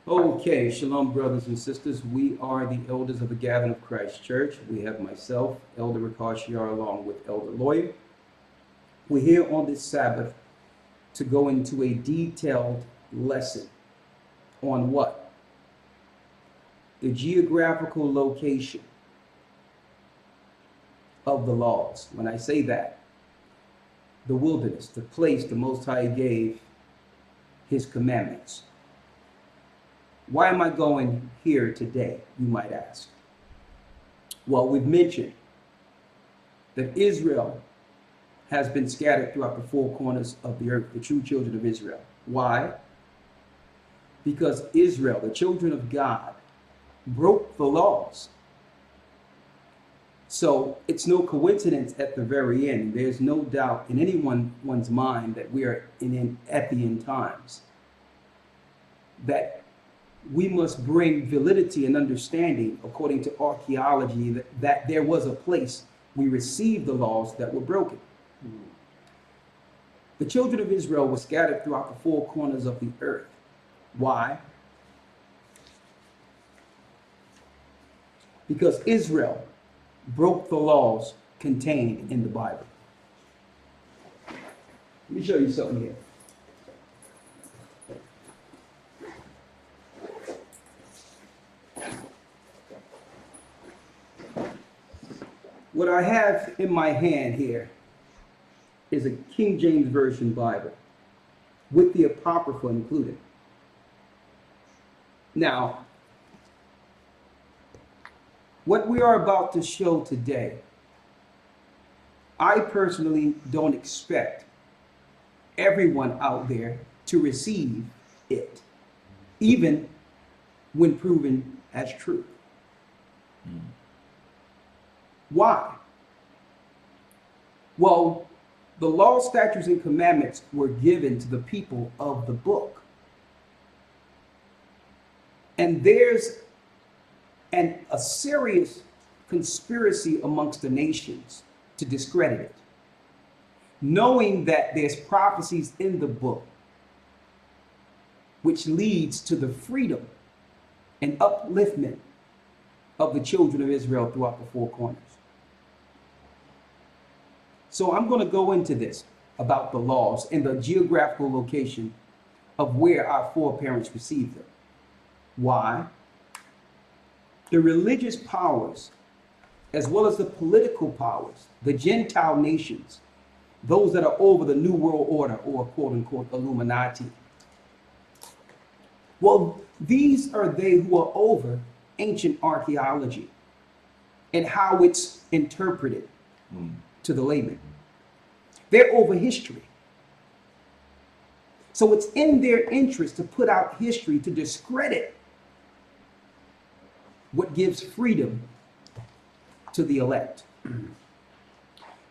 Okay, shalom, brothers and sisters. We are the elders of the Gathering of Christ Church. We have myself, Elder Ricard Shiar, along with Elder Lawyer. We're here on this Sabbath to go into a detailed lesson on what? The geographical location of the laws. When I say that, the wilderness, the place the Most High gave his commandments. Why am I going here today, you might ask? Well, we've mentioned that Israel has been scattered throughout the four corners of the earth, the true children of Israel. Why? Because Israel, the children of God, broke the laws. So it's no coincidence at the very end. There's no doubt in anyone's mind that we are at the end times. That we must bring validity and understanding, according to archaeology, that there was a place we received the laws that were broken. The children of Israel were scattered throughout the four corners of the earth. Why? Because Israel broke the laws contained in the Bible. Let me show you something here. What I have in my hand here is a King James Version Bible with the Apocrypha included. Now, what we are about to show today, I personally don't expect everyone out there to receive it, even when proven as true. Why? Well, the law, statutes, and commandments were given to the people of the book. And there's a serious conspiracy amongst the nations to discredit it, knowing that there's prophecies in the book which leads to the freedom and upliftment of the children of Israel throughout the four corners. So I'm going to go into this about the laws and the geographical location of where our foreparents received them. Why? The religious powers, as well as the political powers, the Gentile nations, those that are over the New World Order, or quote unquote Illuminati. Well, these are they who are over ancient archaeology and how it's interpreted to the layman. They're over history. So it's in their interest to put out history to discredit what gives freedom to the elect.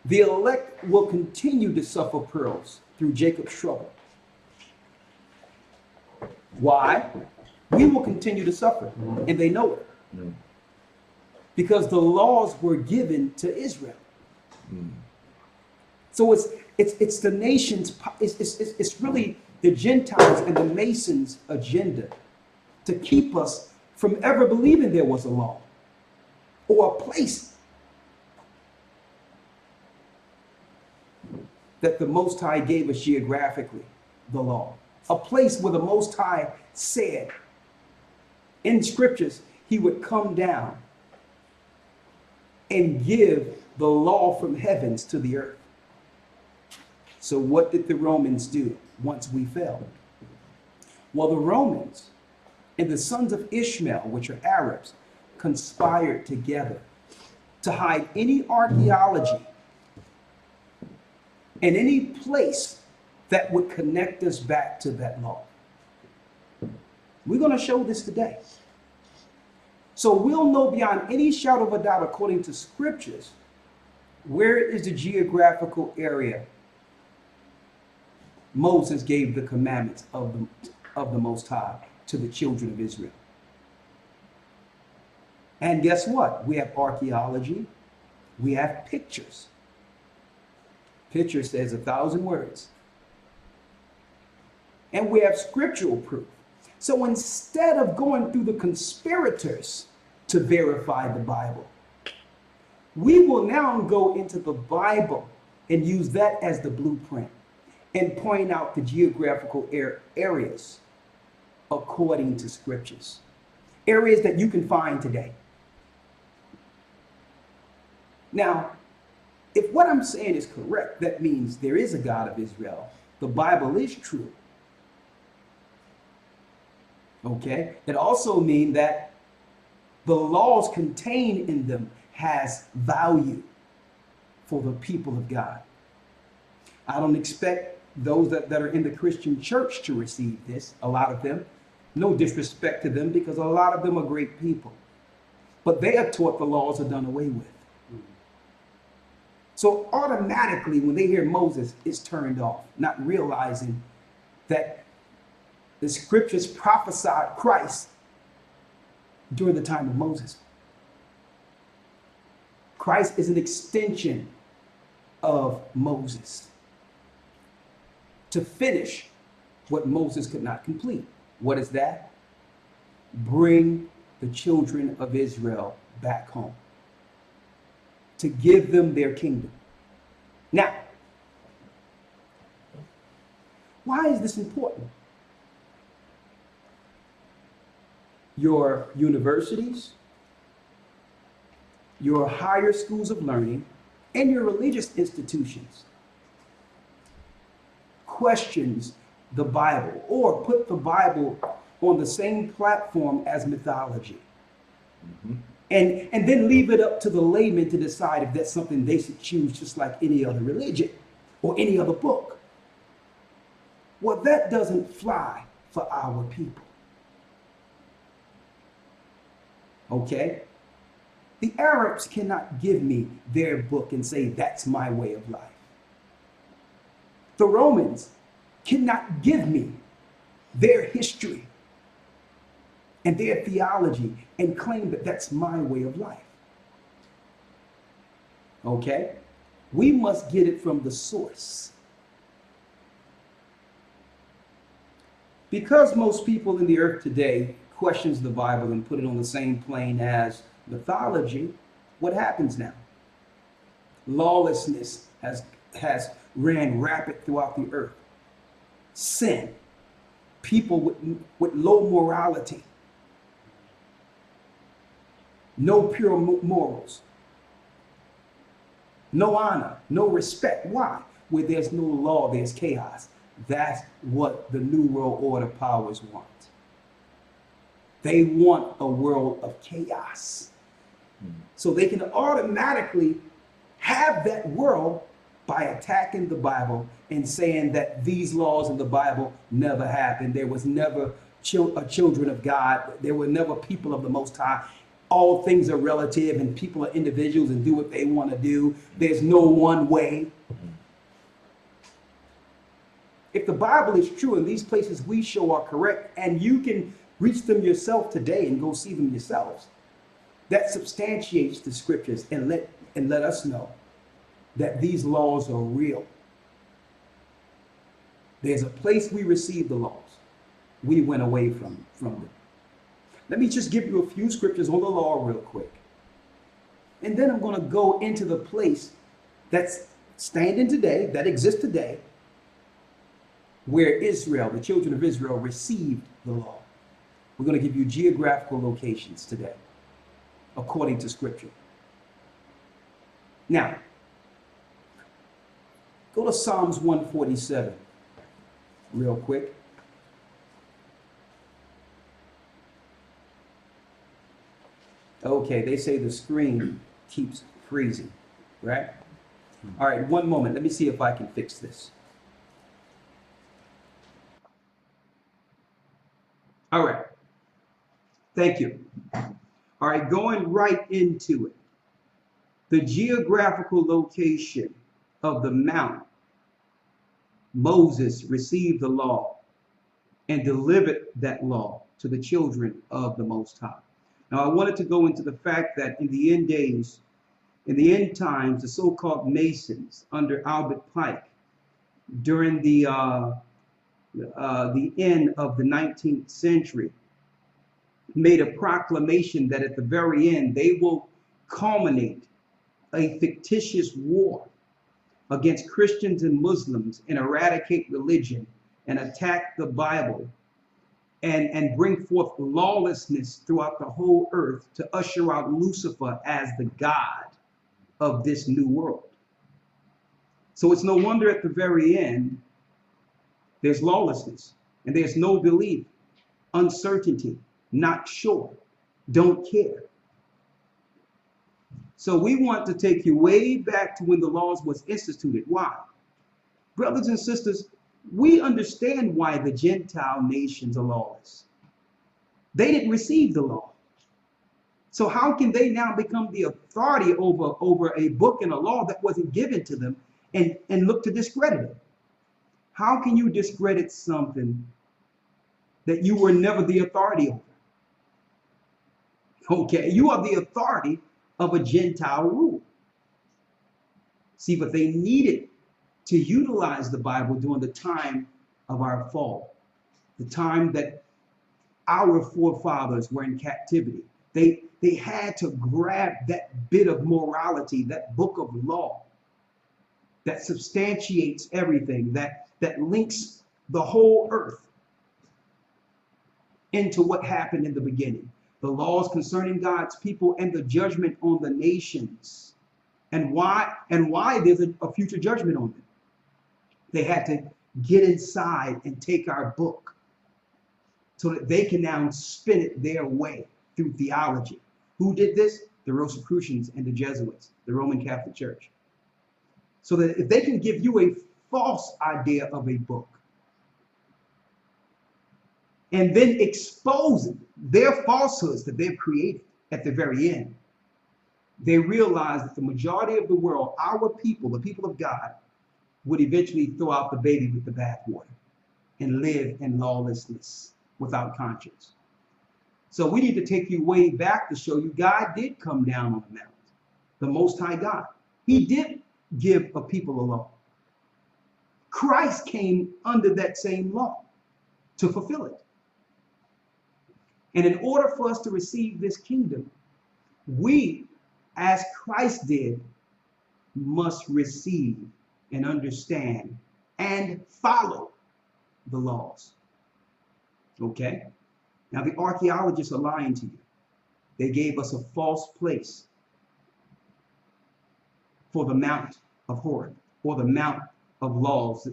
The elect will continue to suffer pearls through Jacob's trouble. Why? We will continue to suffer, and they know it. Because the laws were given to Israel. So it's the nations, it's really the Gentiles and the Masons' agenda to keep us from ever believing there was a law or a place that the Most High gave us geographically, the law. A place where the Most High said in scriptures he would come down and give the law from heavens to the earth. So what did the Romans do once we fell? Well, the Romans and the sons of Ishmael, which are Arabs, conspired together to hide any archaeology and any place that would connect us back to that law. We're going to show this today. So we'll know beyond any shadow of a doubt, according to scriptures, where is the geographical area Moses gave the commandments of the Most High to the children of Israel. And guess what? We have archaeology. We have pictures. Picture says 1,000 words. And we have scriptural proof. So instead of going through the conspirators to verify the Bible, we will now go into the Bible and use that as the blueprint and point out the geographical areas according to scriptures, areas that you can find today. Now, if what I'm saying is correct, that means there is a God of Israel. The Bible is true. Okay? It also means that the laws contained in them has value for the people of God. I don't expect those that are in the Christian church to receive this, a lot of them. No disrespect to them, because a lot of them are great people. But they are taught the laws are done away with. So automatically, when they hear Moses, it's turned off, not realizing that the scriptures prophesied Christ during the time of Moses. Christ is an extension of Moses to finish what Moses could not complete. What is that? Bring the children of Israel back home, to give them their kingdom. Now, why is this important? Your universities, your higher schools of learning, and your religious institutions questions the Bible or put the Bible on the same platform as mythology. And then leave it up to the layman to decide if that's something they should choose, just like any other religion or any other book. Well, that doesn't fly for our people. Okay? The Arabs cannot give me their book and say that's my way of life. The Romans cannot give me their history and their theology and claim that that's my way of life. Okay? We must get it from the source. Because most people in the earth today questions the Bible and put it on the same plane as mythology, what happens now? Lawlessness has ran rapid throughout the earth. Sin, people with low morality, no pure morals, no honor, no respect. Why? Where there's no law, there's chaos. That's what the New World Order powers want. They want a world of chaos. So they can automatically have that world by attacking the Bible and saying that these laws in the Bible never happened. There was never children of God. There were never people of the Most High. All things are relative and people are individuals and do what they want to do. There's no one way. If the Bible is true and these places we show are correct, and you can reach them yourself today and go see them yourselves, that substantiates the scriptures and let us know that these laws are real. There's a place we receive the laws. We went away from them. Let me just give you a few scriptures on the law real quick. And then I'm going to go into the place that's standing today, that exists today, where Israel, the children of Israel, received the law. We're going to give you geographical locations today, according to scripture. Now, go to Psalms 147 real quick. Okay, they say the screen keeps freezing, right? All right, one moment. Let me see if I can fix this. All right. Thank you. All right, going right into it. The geographical location of the mount Moses received the law and delivered that law to the children of the Most High. Now, I wanted to go into the fact that in the end days, in the end times, the so-called Masons under Albert Pike, during the the end of the 19th century, made a proclamation that at the very end they will culminate a fictitious war against Christians and Muslims and eradicate religion and attack the Bible and bring forth lawlessness throughout the whole earth to usher out Lucifer as the God of this new world. So it's no wonder at the very end there's lawlessness and there's no belief, uncertainty, not sure, don't care. So we want to take you way back to when the laws was instituted. Why? Brothers and sisters, we understand why the Gentile nations are lawless. They didn't receive the law. So how can they now become the authority over a book and a law that wasn't given to them and look to discredit it? How can you discredit something that you were never the authority over? Okay, you are the authority of a Gentile rule. See, but they needed to utilize the Bible during the time of our fall, the time that our forefathers were in captivity. They had to grab that bit of morality, that book of law that substantiates everything, that links the whole earth into what happened in the beginning. The laws concerning God's people and the judgment on the nations. And why there's a future judgment on them. They had to get inside and take our book so that they can now spin it their way through theology. Who did this? The Rosicrucians and the Jesuits, the Roman Catholic Church. So that if they can give you a false idea of a book and then expose their falsehoods that they've created at the very end, they realize that the majority of the world, our people, the people of God, would eventually throw out the baby with the bathwater and live in lawlessness without conscience. So we need to take you way back to show you God did come down on the mount, the Most High God. He did give a people a law. Christ came under that same law to fulfill it. And in order for us to receive this kingdom, we, as Christ did, must receive and understand and follow the laws. Okay? Now the archaeologists are lying to you. They gave us a false place for the Mount of Horeb, or the Mount of Laws,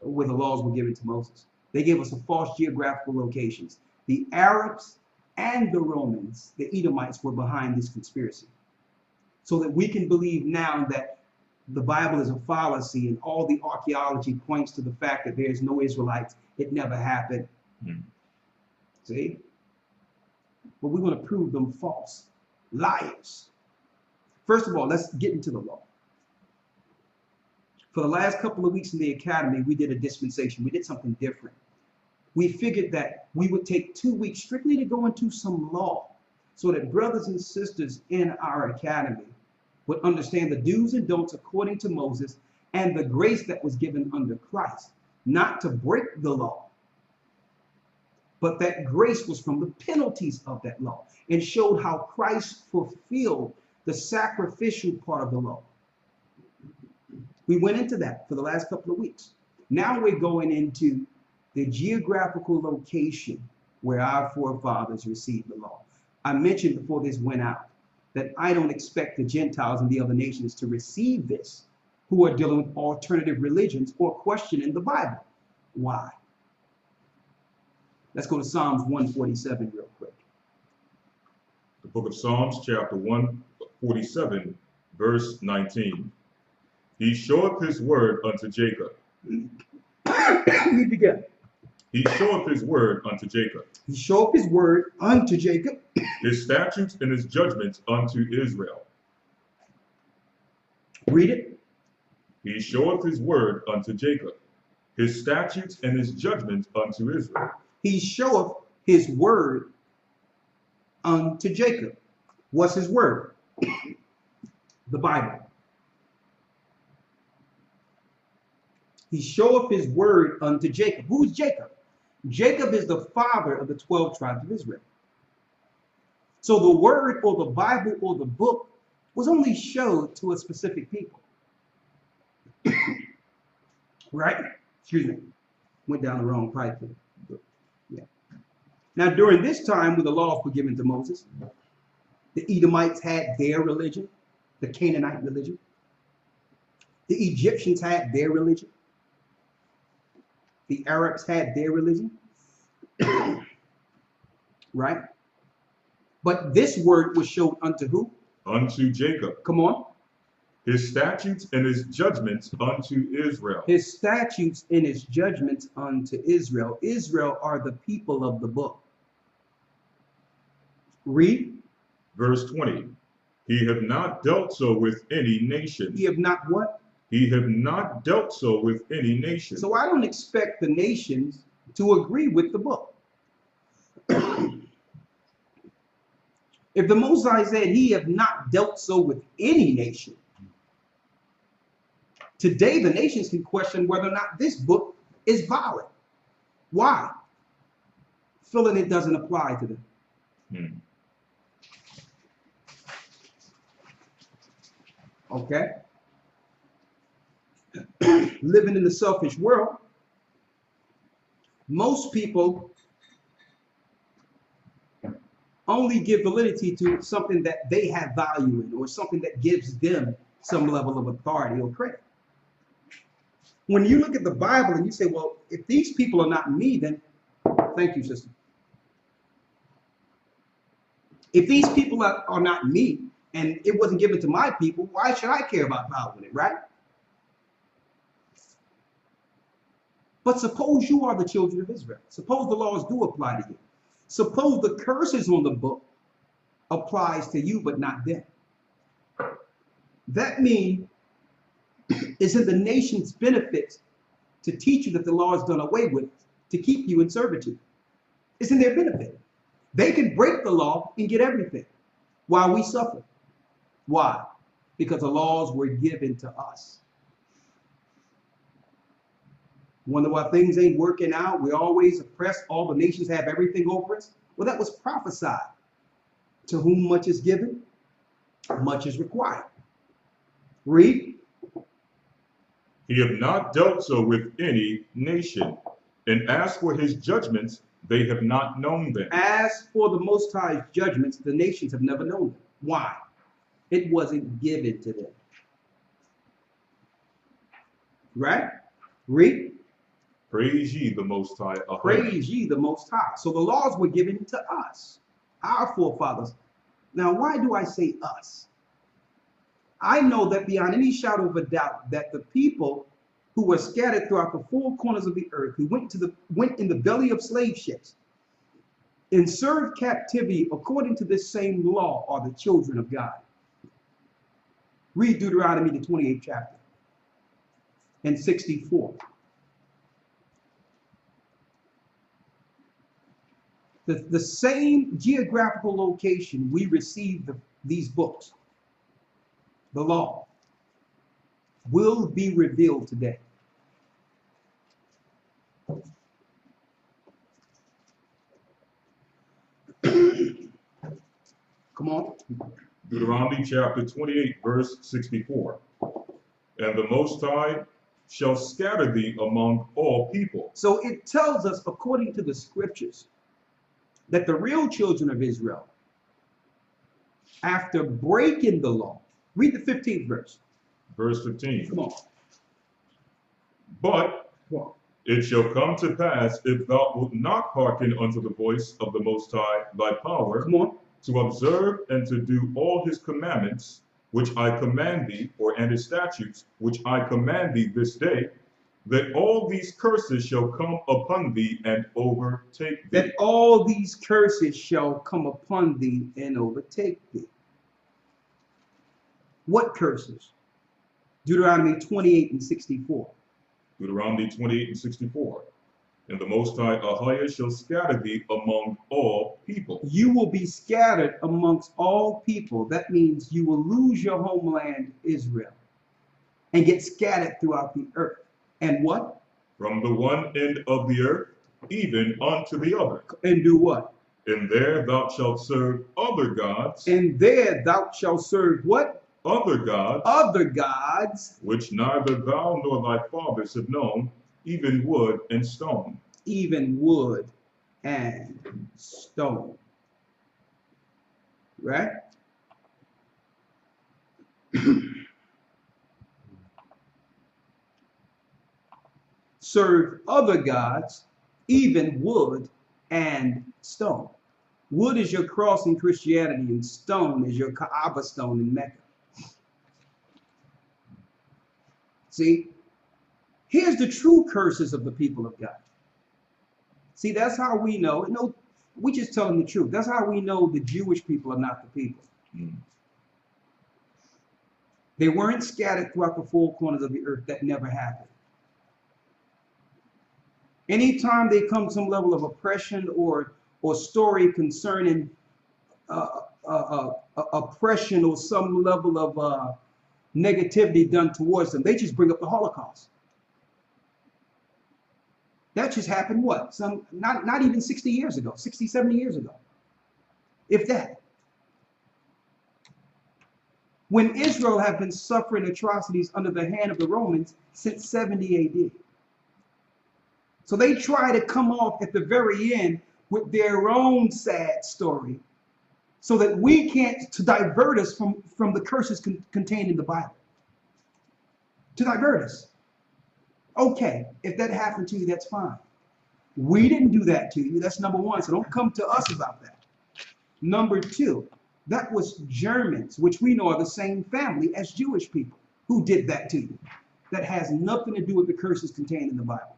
where the laws were given to Moses. They gave us a false geographical locations. The Arabs and the Romans, the Edomites, were behind this conspiracy. So that we can believe now that the Bible is a fallacy and all the archaeology points to the fact that there's no Israelites. It never happened. See? But we want to prove them false. Liars. First of all, let's get into the law. For the last couple of weeks in the academy, we did a dispensation. We did something different. We figured that we would take 2 weeks strictly to go into some law so that brothers and sisters in our academy would understand the do's and don'ts according to Moses and the grace that was given under Christ, not to break the law, but that grace was from the penalties of that law and showed how Christ fulfilled the sacrificial part of the law. We went into that for the last couple of weeks. Now we're going into the geographical location where our forefathers received the law. I mentioned before this went out that I don't expect the Gentiles and the other nations to receive this who are dealing with alternative religions or questioning the Bible. Why? Let's go to Psalms 147 real quick. The book of Psalms, chapter 147, verse 19. He showeth his word unto Jacob. Read again. He showeth his word unto Jacob. He showeth his word unto Jacob. His statutes and his judgments unto Israel. Read it. He showeth his word unto Jacob. His statutes and his judgments unto Israel. He showeth his word unto Jacob. What's his word? The Bible. He showeth his word unto Jacob. Who's Jacob? Jacob is the father of the 12 tribes of Israel. So the word or the Bible or the book was only showed to a specific people. Right? Excuse me. Went down the wrong pipe here. Yeah. Now, during this time when the laws were given to Moses, the Edomites had their religion, the Canaanite religion. The Egyptians had their religion. The Arabs had their religion. Right? But this word was shown unto who? Unto Jacob. Come on. His statutes and his judgments unto Israel. His statutes and his judgments unto Israel. Israel are the people of the book. Read. Verse 20. He have not dealt so with any nation. He have not what? He have not dealt so with any nation. So I don't expect the nations to agree with the book. If the Most High said he have not dealt so with any nation, today the nations can question whether or not this book is valid. Why? Feeling it doesn't apply to them. Okay? Living in the selfish world, most people only give validity to something that they have value in or something that gives them some level of authority or credit. When you look at the Bible and you say, well, if these people are not me, then thank you, sister. If these people are not me and it wasn't given to my people, why should I care about power in it, right? But suppose you are the children of Israel. Suppose the laws do apply to you. Suppose the curses on the book applies to you, but not them. That means it's in the nation's benefit to teach you that the law is done away with, to keep you in servitude. It's in their benefit. They can break the law and get everything while we suffer. Why? Because the laws were given to us. Wonder why things ain't working out? We're always oppressed. All the nations have everything over us. Well, that was prophesied. To whom much is given, much is required. Read. He have not dealt so with any nation, and as for his judgments, they have not known them. As for the Most High's judgments, the nations have never known them. Why? It wasn't given to them. Right? Read. Praise ye the Most High. Praise ye the Most High. So the laws were given to us, our forefathers. Now, why do I say us? I know that beyond any shadow of a doubt that the people who were scattered throughout the four corners of the earth, who went in the belly of slave ships and served captivity according to this same law, are the children of God. Read Deuteronomy, the 28th chapter and 64. The same geographical location we received these books, the law, will be revealed today. Come on. Deuteronomy chapter 28, verse 64. And the Most High shall scatter thee among all people. So it tells us, according to the scriptures, that the real children of Israel, after breaking the law, read the 15th verse. Verse 15. Come on. But Come on. it shall come to pass, if thou wilt not hearken unto the voice of the Most High thy power, Come on. to observe and to do all his commandments, which I command thee, and his statutes, which I command thee this day, that all these curses shall come upon thee and overtake thee. That all these curses shall come upon thee and overtake thee. What curses? Deuteronomy 28 and 64. Deuteronomy 28 and 64. And the Most High Ahijah shall scatter thee among all people. You will be scattered amongst all people. That means you will lose your homeland, Israel, and get scattered throughout the earth. And what? From the one end of the earth even unto the other. And do what? And there thou shalt serve other gods. And there thou shalt serve what? Other gods. Other gods. Which neither thou nor thy fathers have known, even wood and stone. Even wood and stone. Right? Serve other gods, even wood and stone. Wood is your cross in Christianity, and stone is your Kaaba stone in Mecca. See, here's the true curses of the people of God. See, that's how we know. No, we just tell them the truth. That's how we know the Jewish people are not the people. They weren't scattered throughout the four corners of the earth. That never happened. Anytime they come to some level of oppression or story concerning oppression or some level of negativity done towards them, they just bring up the Holocaust. That just happened what? Not even 60 years ago, 60, 70 years ago, if that. When Israel had been suffering atrocities under the hand of the Romans since 70 AD. So they try to come off at the very end with their own sad story so that we can't, to divert us from the curses contained in the Bible. To divert us. Okay, if that happened to you, that's fine. We didn't do that to you. That's number one. So don't come to us about that. Number two, that was Germans, which we know are the same family as Jewish people, who did that to you. That has nothing to do with the curses contained in the Bible.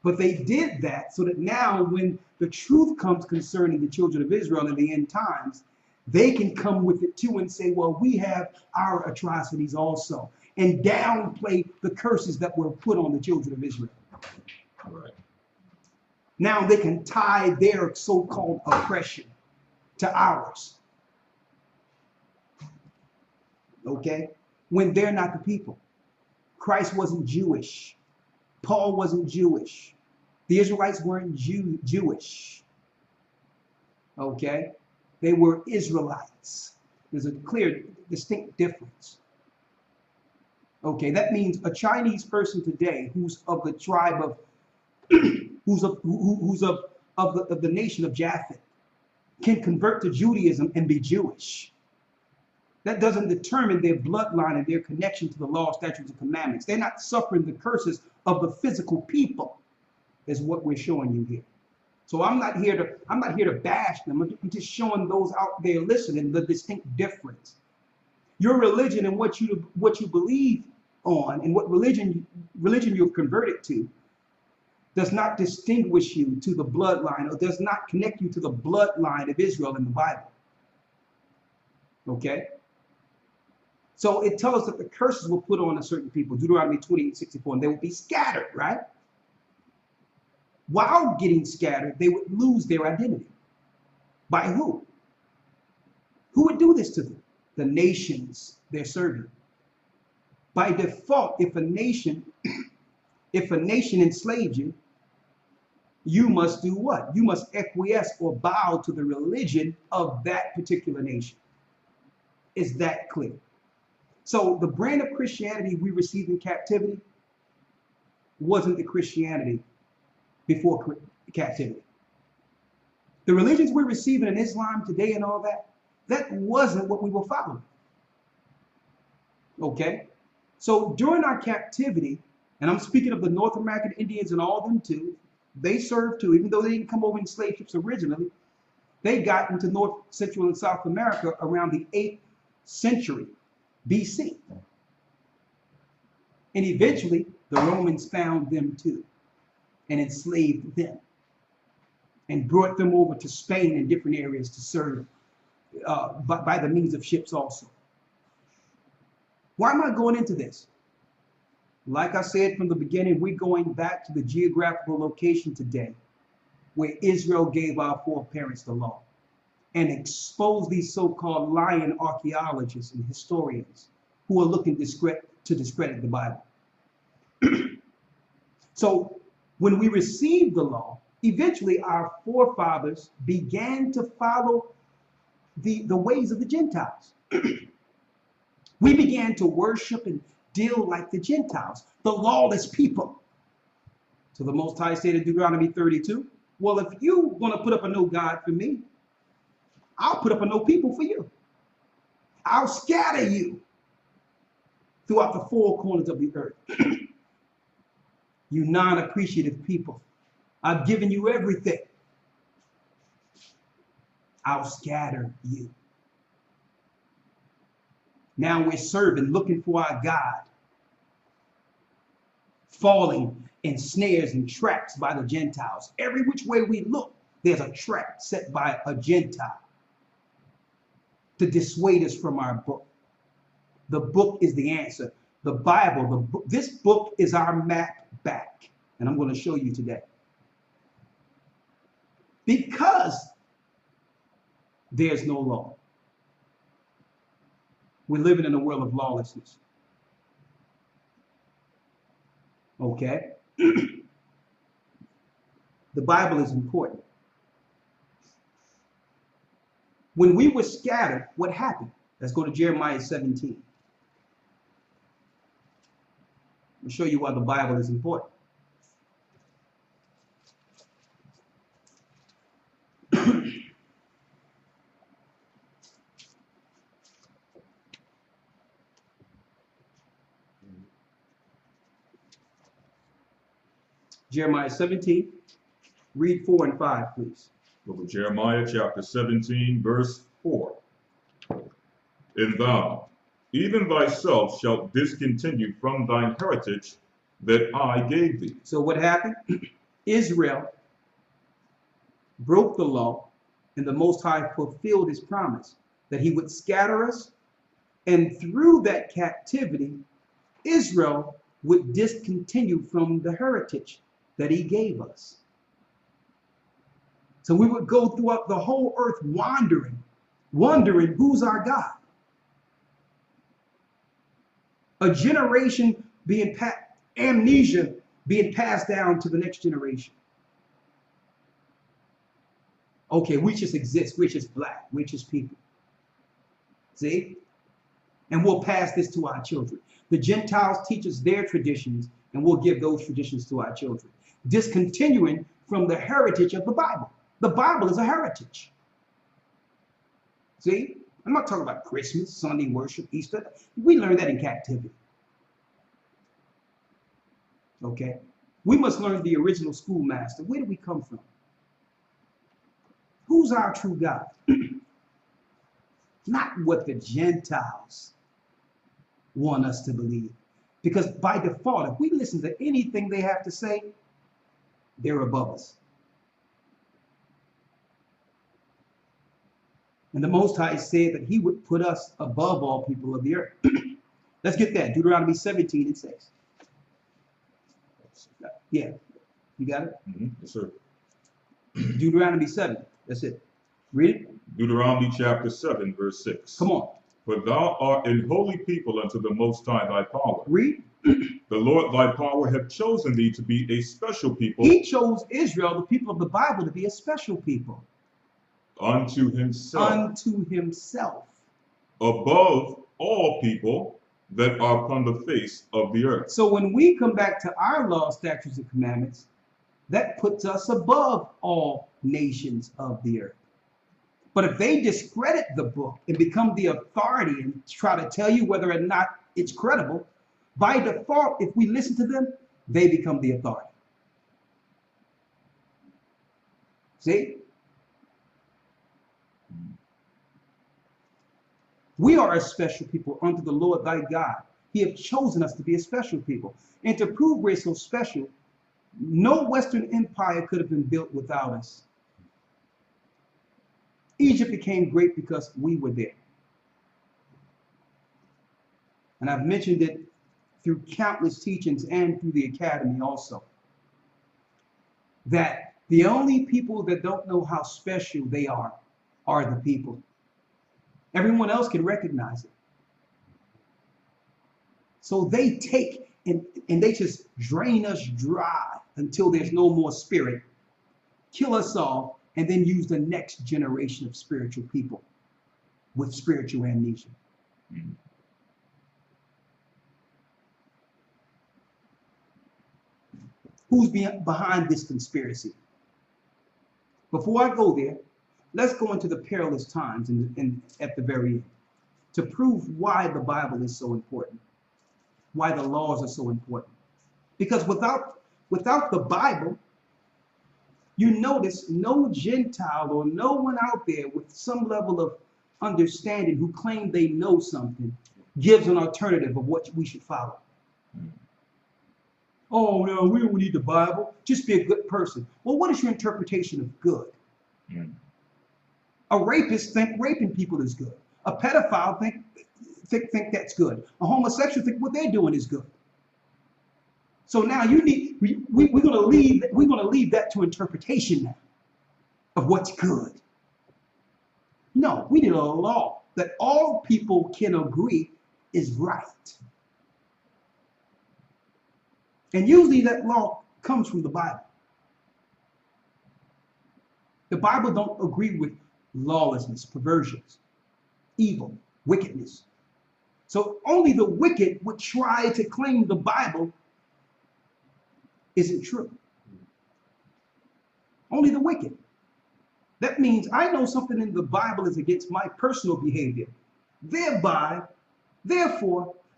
But they did that so that now when the truth comes concerning the children of Israel in the end times, they can come with it too and say, well, we have our atrocities also, and downplay the curses that were put on the children of Israel. Right. Now they can tie their so-called oppression to ours. Okay? When they're not the people. Christ wasn't Jewish. Paul wasn't Jewish. The Israelites weren't Jewish. Okay? They were Israelites. There's a clear, distinct difference. Okay, that means a Chinese person today who's of the tribe of, who's of the nation of Japhet can convert to Judaism and be Jewish. That doesn't determine their bloodline and their connection to the law, statutes, and commandments. They're not suffering the curses of the physical people, is what we're showing you here. So I'm not here to bash them. I'm just showing those out there listening the distinct difference. Your religion and what you believe on and what religion you're converted to does not distinguish you to the bloodline or does not connect you to the bloodline of Israel in the Bible. Okay? So it tells us that the curses were put on a certain people, Deuteronomy 28:64, and they would be scattered, right? While getting scattered, they would lose their identity. By who? Who would do this to them? The nations they're serving. By default, if a nation enslaved you, you must do what? You must acquiesce or bow to the religion of that particular nation. Is that clear? So the brand of Christianity we received in captivity wasn't the Christianity before captivity. The religions we're receiving in Islam today and all that, that wasn't what we were following. Okay? So during our captivity, and I'm speaking of the North American Indians and all of them too, they served too, even though they didn't come over in slave ships originally, they got into North, Central, and South America around the 8th century BC. And eventually, the Romans found them too and enslaved them and brought them over to Spain and different areas to serve by the means of ships also. Why am I going into this? Like I said from the beginning, we're going back to the geographical location today where Israel gave our foreparents the law and exposed these so-called lying archaeologists and historians who are looking to discredit the Bible. So when we received the law, eventually our forefathers began to follow the ways of the Gentiles. We began to worship and deal like the Gentiles, the lawless people. So the Most High said in Deuteronomy 32, well, if you want to put up a no God for me, I'll put up a no people for you. I'll scatter you throughout the four corners of the earth. You non-appreciative people, I've given you everything. I'll scatter you. Now we're serving, looking for our God, falling in snares and traps by the Gentiles. Every which way we look, there's a trap set by a Gentile to dissuade us from our book. The book is the answer. The Bible, this book is our map back. And I'm going to show you today. Because there's no law. We're living in a world of lawlessness. Okay? The Bible is important. When we were scattered, what happened? Let's go to Jeremiah 17. I'll show you why the Bible is important. Jeremiah 17, read 4 and 5, please. Book of Jeremiah, chapter 17, verse 4. And thou, even thyself, shalt discontinue from thine heritage that I gave thee. So what happened? Israel broke the law, and the Most High fulfilled his promise that he would scatter us, and through that captivity, Israel would discontinue from the heritage that he gave us. So we would go throughout the whole earth wondering who's our God. A generation being amnesia being passed down to the next generation. Okay, we just exist, we're just black, we're just people. See? And we'll pass this to our children. The Gentiles teach us their traditions, and we'll give those traditions to our children. Discontinuing from the heritage of the Bible. The Bible is a heritage. See? I'm not talking about Christmas, Sunday worship, Easter. We learned that in captivity. Okay? We must learn the original schoolmaster. Where do we come from? Who's our true God? Not what the Gentiles want us to believe. Because by default, if we listen to anything they have to say, they're above us. And the Most High said that he would put us above all people of the earth. Let's get that. Deuteronomy 17 and 6. Yeah. You got it? Mm-hmm. Yes, sir. Deuteronomy 7. That's it. Read it. Deuteronomy chapter 7, verse 6. Come on. For thou art an holy people unto the Most High thy power. Read. The Lord thy power hath chosen thee to be a special people. He chose Israel, the people of the Bible, to be a special people. Unto himself. Unto himself. Above all people that are upon the face of the earth. So when we come back to our law, statutes, and commandments, that puts us above all nations of the earth. But if they discredit the book and become the authority and try to tell you whether or not it's credible, by default, if we listen to them, they become the authority. See? We are a special people unto the Lord thy God. He hath chosen us to be a special people. And to prove we're so special, no Western empire could have been built without us. Egypt became great because we were there. And I've mentioned it through countless teachings and through the academy also, that the only people that don't know how special they are the people. Everyone else can recognize it. So they take and they just drain us dry until there's no more spirit, kill us off, and then use the next generation of spiritual people with spiritual amnesia. Mm. Who's behind this conspiracy? Before I go there, let's go into the perilous times and at the very end to prove why the Bible is so important, why the laws are so important. Because without the Bible, you notice no Gentile or no one out there with some level of understanding who claim they know something gives an alternative of what we should follow. Oh, no, we don't need the Bible. Just be a good person. Well, what is your interpretation of good? Mm. A rapist think raping people is good. A pedophile think that's good. A homosexual think what they're doing is good. So now we're going to leave that to interpretation now of what's good. No, we need a law that all people can agree is right. And usually that law comes from the Bible. The Bible don't agree with lawlessness, perversions, evil, wickedness. So only the wicked would try to claim the Bible isn't true. Only the wicked. That means I know something in the Bible is against my personal behavior. Therefore,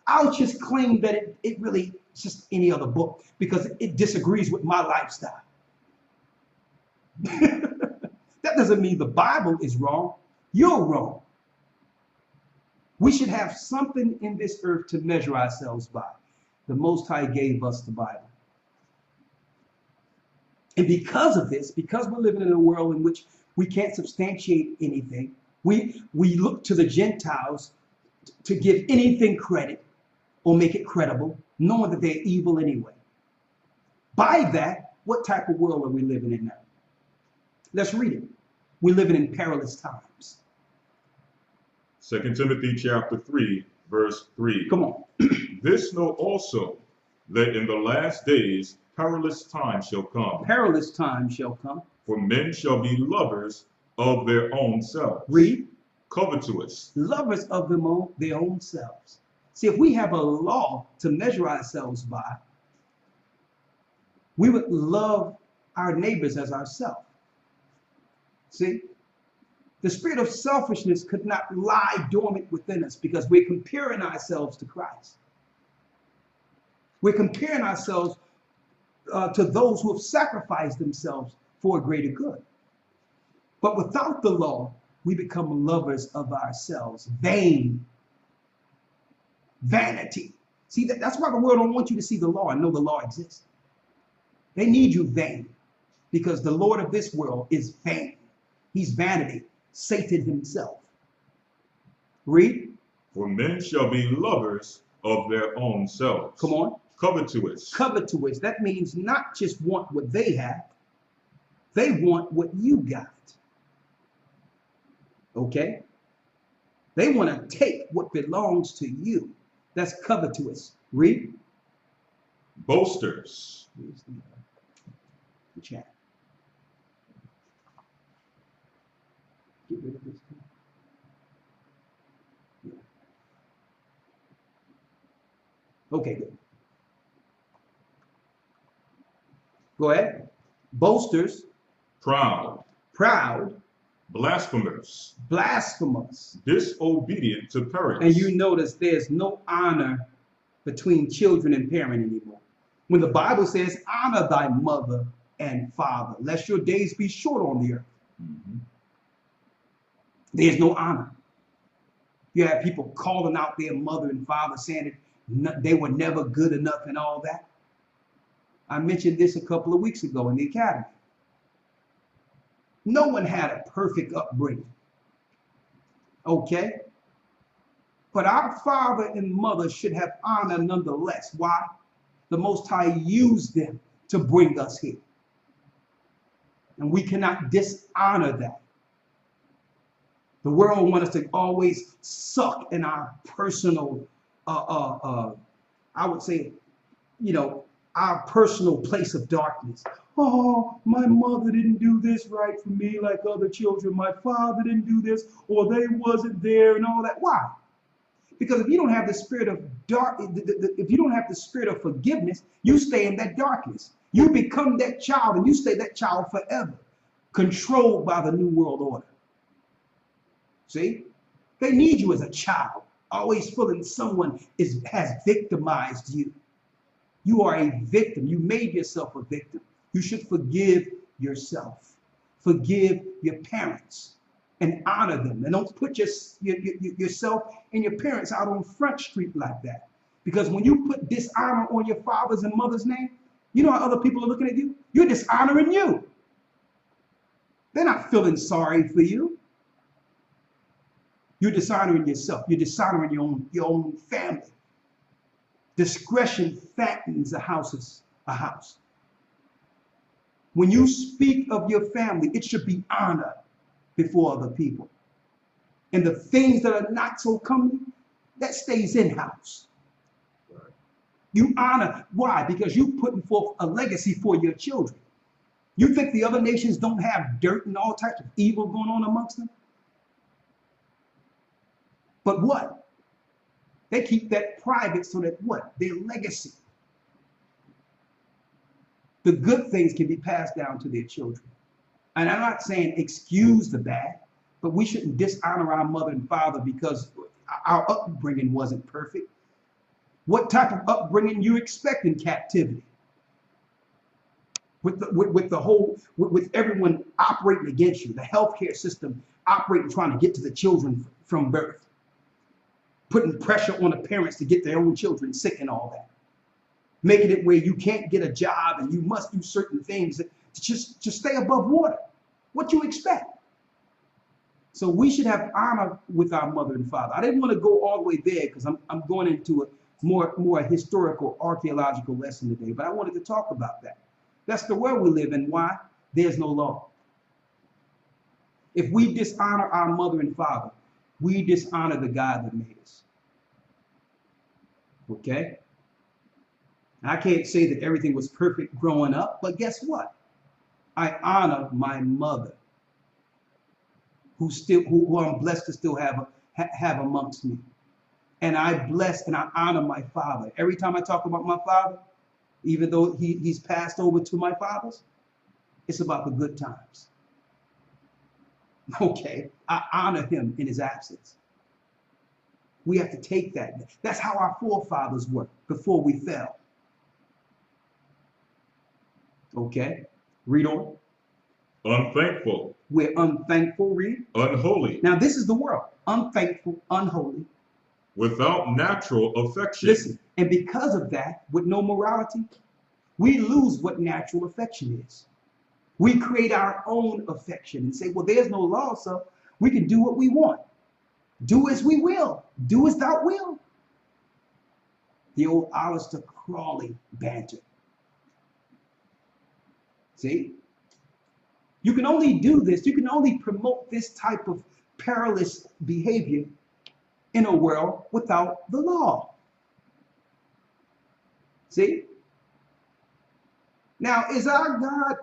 I'll just claim that it really is just any other book because it disagrees with my lifestyle. That doesn't mean the Bible is wrong. You're wrong. We should have something in this earth to measure ourselves by. The Most High gave us the Bible. And because of this, because we're living in a world in which we can't substantiate anything, we look to the Gentiles to give anything credit or make it credible, knowing that they're evil anyway. By that, what type of world are we living in now? Let's read it. We're living in perilous times. 2 Timothy chapter 3, verse 3. Come on. This know also, that in the last days perilous times shall come. Perilous times shall come. For men shall be lovers of their own selves. Read. Covetous. Lovers of their own selves. See, if we have a law to measure ourselves by, we would love our neighbors as ourselves. See? The spirit of selfishness could not lie dormant within us because we're comparing ourselves to Christ. We're comparing ourselves to those who have sacrificed themselves for a greater good. But without the law, we become lovers of ourselves. Vain. Vanity. See, that's why the world don't want you to see the law and know the law exists. They need you vain because the Lord of this world is vain. He's vanity. Satan himself. Read. For men shall be lovers of their own selves. Come on. Covetous. Covetous. That means not just want what they have. They want what you got. Okay? They want to take what belongs to you. That's covetous. Read. Boasters. Here's the chat. Get rid of this. Yeah. Okay, good. Go ahead. Boasters. Proud. Proud. Blasphemous. Blasphemous. Disobedient to parents. And you notice there's no honor between children and parent anymore. When the Bible says, honor thy mother and father, lest your days be short on the earth. Mm-hmm. There's no honor. You have people calling out their mother and father saying that they were never good enough and all that. I mentioned this a couple of weeks ago in the academy. No one had a perfect upbringing. Okay? But our father and mother should have honor nonetheless. Why? The Most High used them to bring us here. And we cannot dishonor that. The world wants us to always suck in our personal, I would say, our personal place of darkness. Oh, my mother didn't do this right for me like other children. My father didn't do this, or they wasn't there and all that. Why? Because if you don't have the spirit of if you don't have the spirit of forgiveness, you stay in that darkness. You become that child and you stay that child forever, controlled by the New World Order. See? They need you as a child, always feeling someone has victimized you. You are a victim. You made yourself a victim. You should forgive yourself. Forgive your parents and honor them. And don't put yourself and your parents out on Front Street like that. Because when you put dishonor on your father's and mother's name, you know how other people are looking at you? You're dishonoring you. They're not feeling sorry for you. You're dishonoring yourself. You're dishonoring your own family. Discretion fattens a house. When you speak of your family, it should be honor before other people. And the things that are not so comely, that stays in-house. You honor. Why? Because you're putting forth a legacy for your children. You think the other nations don't have dirt and all types of evil going on amongst them? But what? They keep that private so that what? Their legacy. The good things can be passed down to their children. And I'm not saying excuse the bad, but we shouldn't dishonor our mother and father because our upbringing wasn't perfect. What type of upbringing you expect in captivity? With everyone operating against you, the healthcare system operating, trying to get to the children from birth, putting pressure on the parents to get their own children sick and all that, making it where you can't get a job and you must do certain things to just stay above water. What you expect? So we should have honor with our mother and father. I didn't want to go all the way there because I'm going into a more historical, archaeological lesson today, but I wanted to talk about that. That's the world we live in. Why? There's no law. If we dishonor our mother and father, we dishonor the God that made us. Okay? I can't say that everything was perfect growing up, but guess what? I honor my mother, who I'm blessed to still have amongst me. And I bless and I honor my father. Every time I talk about my father, even though he's passed over to my fathers, it's about the good times. Okay, I honor him in his absence. We have to take that. That's how our forefathers were before we fell. Okay, read on. Unthankful. We're unthankful, read. Unholy. Now this is the world. Unthankful, unholy. Without natural affection. Listen, and because of that, with no morality, we lose what natural affection is. We create our own affection and say, well, there's no law, so we can do what we want. Do as we will. Do as thou wilt. The old Aleister Crowley banter. See? You can only do this, you can only promote this type of perilous behavior in a world without the law. See? Now, is our God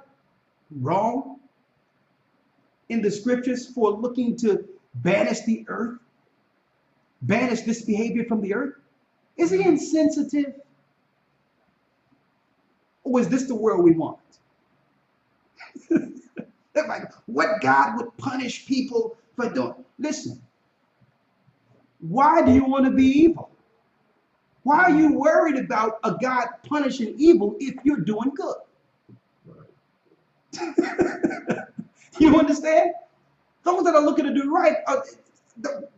wrong in the scriptures for looking to banish the earth? Banish this behavior from the earth? Is he insensitive? Or is this the world we want? They're like, what God would punish people for doing? Listen, why do you want to be evil? Why are you worried about a God punishing evil if you're doing good? You understand? Those that are looking to do right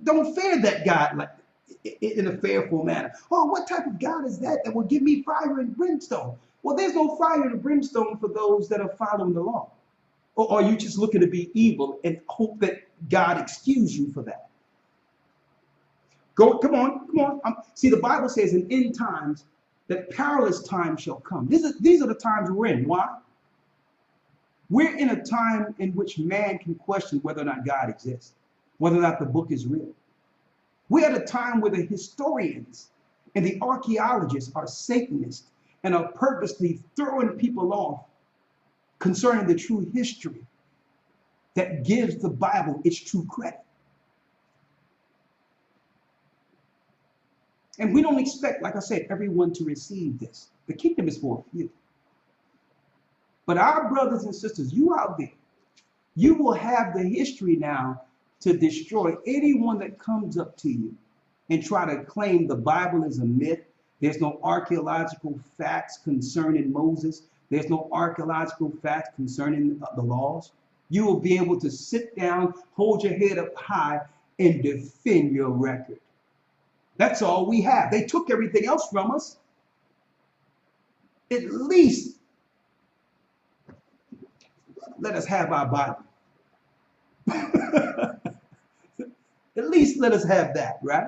don't fear that God like in a fearful manner. Oh, what type of God is that will give me fire and brimstone? Well, there's no fire and brimstone for those that are following the law. Or are you just looking to be evil and hope that God excuse you for that? Come on. See, the Bible says in end times that perilous times shall come. These are the times we're in. Why? We're in a time in which man can question whether or not God exists, whether or not the book is real. We're at a time where the historians and the archaeologists are Satanists and are purposely throwing people off concerning the true history that gives the Bible its true credit. And we don't expect, like I said, everyone to receive this. The kingdom is for a few. But our brothers and sisters, you out there, you will have the history now to destroy anyone that comes up to you and try to claim the Bible is a myth. There's no archaeological facts concerning Moses. There's no archaeological facts concerning the laws. You will be able to sit down, hold your head up high, and defend your record. That's all we have. They took everything else from us. At least let us have our Bible. At least let us have that, right?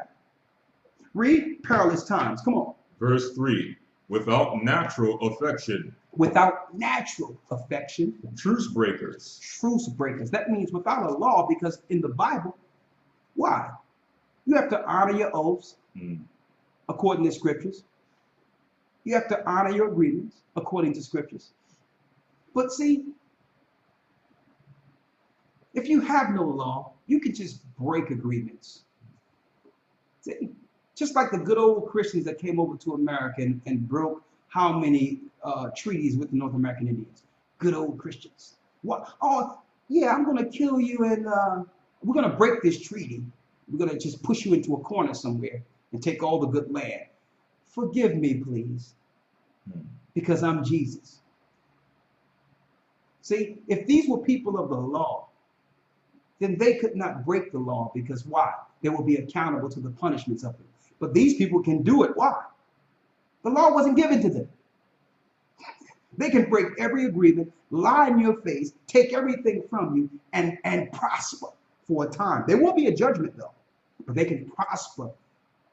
Read perilous times. Come on. Verse 3. Without natural affection. Without natural affection. Truce breakers. Truce breakers. That means without a law, because in the Bible, why? You have to honor your oaths according to scriptures. You have to honor your agreements according to scriptures. But see, if you have no law, you can just break agreements. See, just like the good old Christians that came over to America and broke how many treaties with the North American Indians? Good old Christians. What? Oh, yeah, I'm going to kill you and we're going to break this treaty. We're going to just push you into a corner somewhere and take all the good land. Forgive me, please, because I'm Jesus. See, if these were people of the law, then they could not break the law, because why? They will be accountable to the punishments of it. But these people can do it. Why? The law wasn't given to them. They can break every agreement, lie in your face, take everything from you, and prosper for a time. There won't be a judgment, though, but they can prosper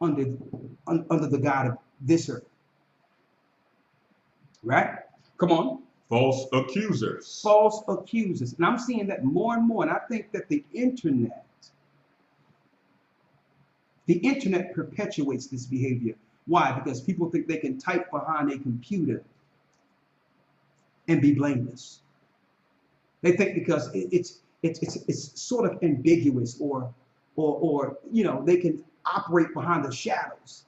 under the God of this earth. Right? Come on. False accusers. False accusers. And I'm seeing that more and more. And I think that the internet perpetuates this behavior. Why? Because people think they can type behind a computer and be blameless. They think because it's sort of ambiguous, or you know, they can operate behind the shadows,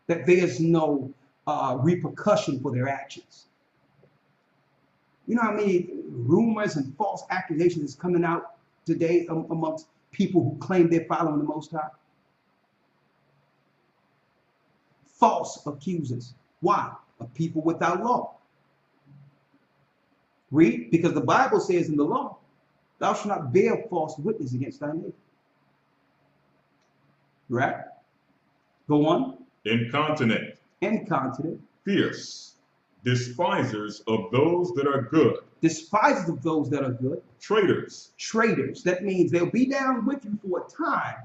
that there's no repercussion for their actions. You know how many rumors and false accusations is coming out today amongst people who claim they're following the Most High? False accusers. Why? Of people without law. Read, because the Bible says in the law, thou shalt not bear false witness against thy neighbor. Right? Go on. Incontinent. Incontinent. Fierce. Despisers of those that are good. Despisers of those that are good. Traitors. Traitors. That means they'll be down with you for a time.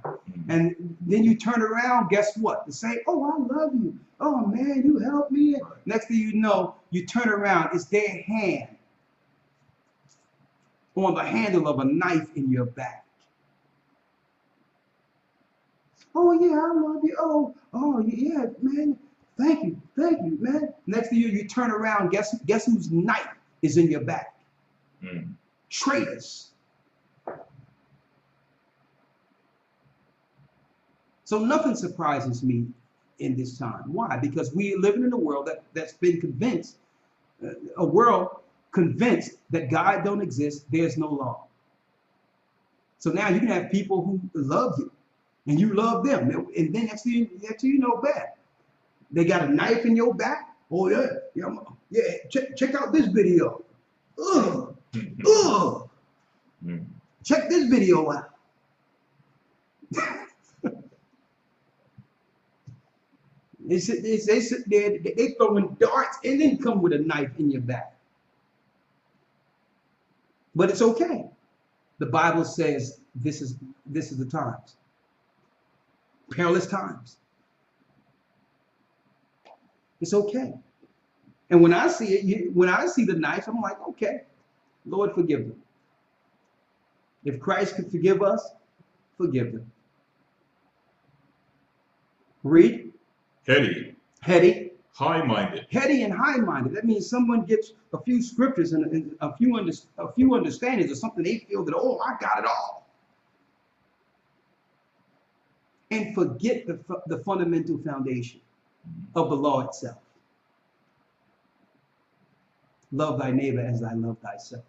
And then you turn around, guess what? To say, oh, I love you. Oh, man, you helped me. Next thing you know, you turn around, it's their hand on the handle of a knife in your back. Oh, yeah, I love you. Oh, yeah, man. Thank you, man. Next thing you turn around, guess whose knife is in your back? Traitors. So nothing surprises me in this time. Why? Because we are living in a world that's been convinced, a world convinced that God don't exist, there's no law. So now you can have people who love you, and you love them, and then next thing you know, bad. They got a knife in your back. Oh yeah. Check out this video. Check this video out. They sit there. They throwing darts and then come with a knife in your back. But it's okay. The Bible says this is the times. Perilous times. It's okay. And when I see it, when I see the knife, I'm like, okay, Lord, forgive them. If Christ could forgive us, forgive them. Read. Heady. Heady. high-minded. Heady and high-minded. That means someone gets a few scriptures and a few understandings or something, they feel that, oh, I got it all. And forget the fundamental foundation of the law itself. Love thy neighbor as thy love thyself.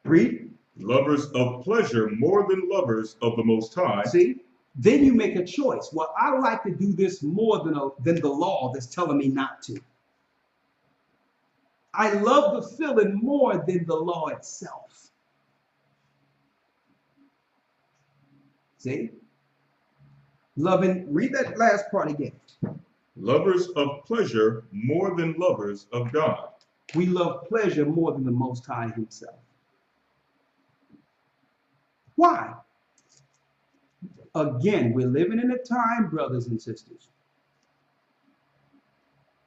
Read. Lovers of pleasure more than lovers of the Most High. See? Then you make a choice. Well, I like to do this more than the law that's telling me not to. I love the feeling more than the law itself. See? Loving, read that last part again. Lovers of pleasure more than lovers of God. We love pleasure more than the Most High himself. Why? Again, we're living in a time, brothers and sisters,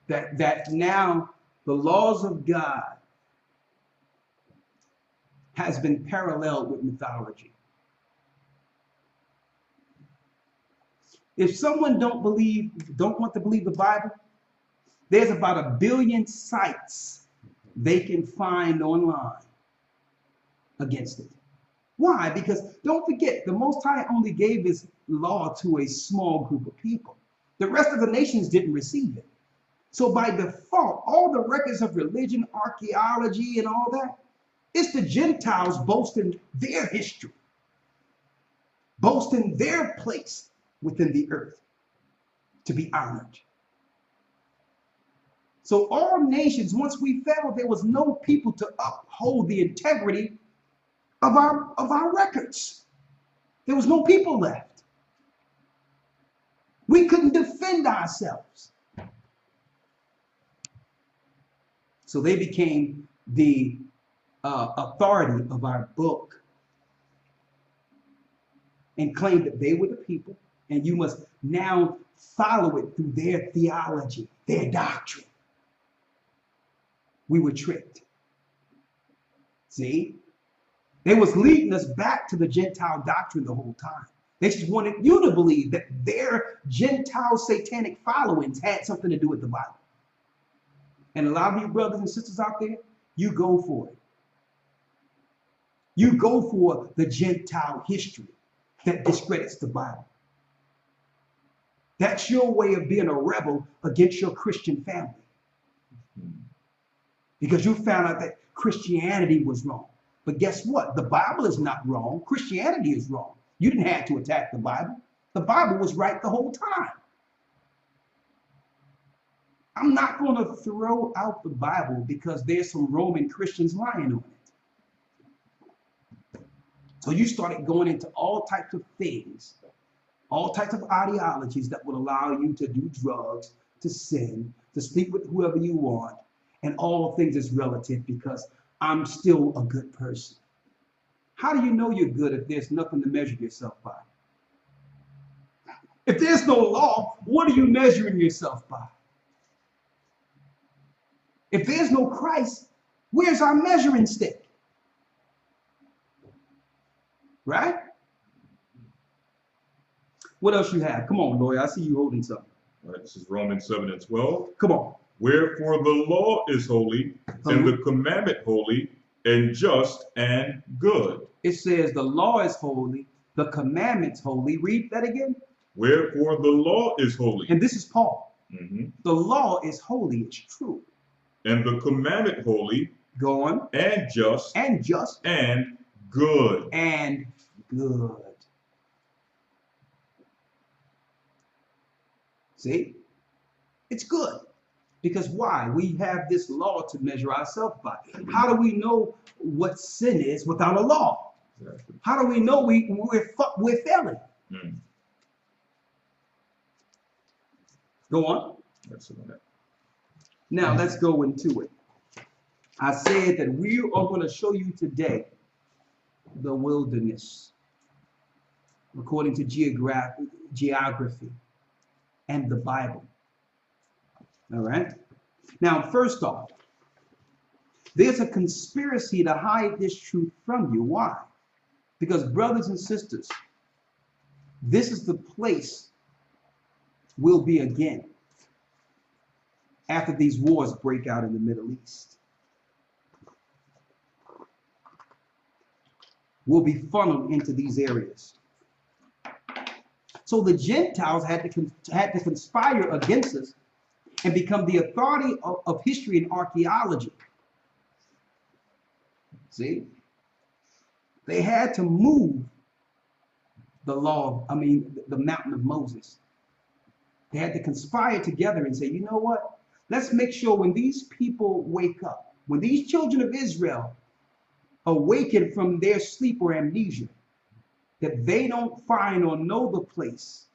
that now the laws of God has been paralleled with mythology. If someone don't want to believe the Bible, there's about 1 billion sites they can find online against it. Why? Because don't forget, the Most High only gave his law to a small group of people. The rest of the nations didn't receive it. So by default, all the records of religion, archaeology, and all that, it's the Gentiles boasting their history, boasting their place within the earth to be honored. So all nations, once we fell, there was no people to uphold the integrity of our records. There was no people left. We couldn't defend ourselves. So they became the authority of our book and claimed that they were the people, and you must now follow it through their theology, their doctrine. We were tricked. See? They was leading us back to the Gentile doctrine the whole time. They just wanted you to believe that their Gentile satanic followings had something to do with the Bible. And a lot of you brothers and sisters out there, you go for it. You go for the Gentile history that discredits the Bible. That's your way of being a rebel against your Christian family. Because you found out that Christianity was wrong. But guess what? The Bible is not wrong. Christianity is wrong. You didn't have to attack the Bible. The Bible was right the whole time. I'm not going to throw out the Bible because there's some Roman Christians lying on it. So you started going into all types of things, all types of ideologies that would allow you to do drugs, to sin, to sleep with whoever you want, and all things is relative because I'm still a good person. How do you know you're good if there's nothing to measure yourself by? If there's no law, what are you measuring yourself by? If there's no Christ, where's our measuring stick? Right? What else you have? Come on, lawyer. I see you holding something. All right, this is Romans 7:12. Come on. Wherefore the law is holy, and the commandment holy, and just and good. It says the law is holy, the commandment's holy. Read that again. Wherefore the law is holy. And this is Paul. Mm-hmm. The law is holy. It's true. And the commandment holy. Go on. And just. And just. And good. And good. See? It's good. Because why? We have this law to measure ourselves by. How do we know what sin is without a law? Exactly. How do we know we're failing? Mm. Go on. Now let's go into it. I said that we are going to show you today the wilderness according to geography and the Bible. All right. Now, first off, there's a conspiracy to hide this truth from you. Why? Because, brothers and sisters, this is the place will be again after these wars break out in the Middle East. Will be funneled into these areas. So the Gentiles had to conspire against us and become the authority of history and archaeology. See? They had to move the the mountain of Moses. They had to conspire together and say, you know what? Let's make sure when these people wake up, when these children of Israel awaken from their sleep or amnesia, that they don't find or know the place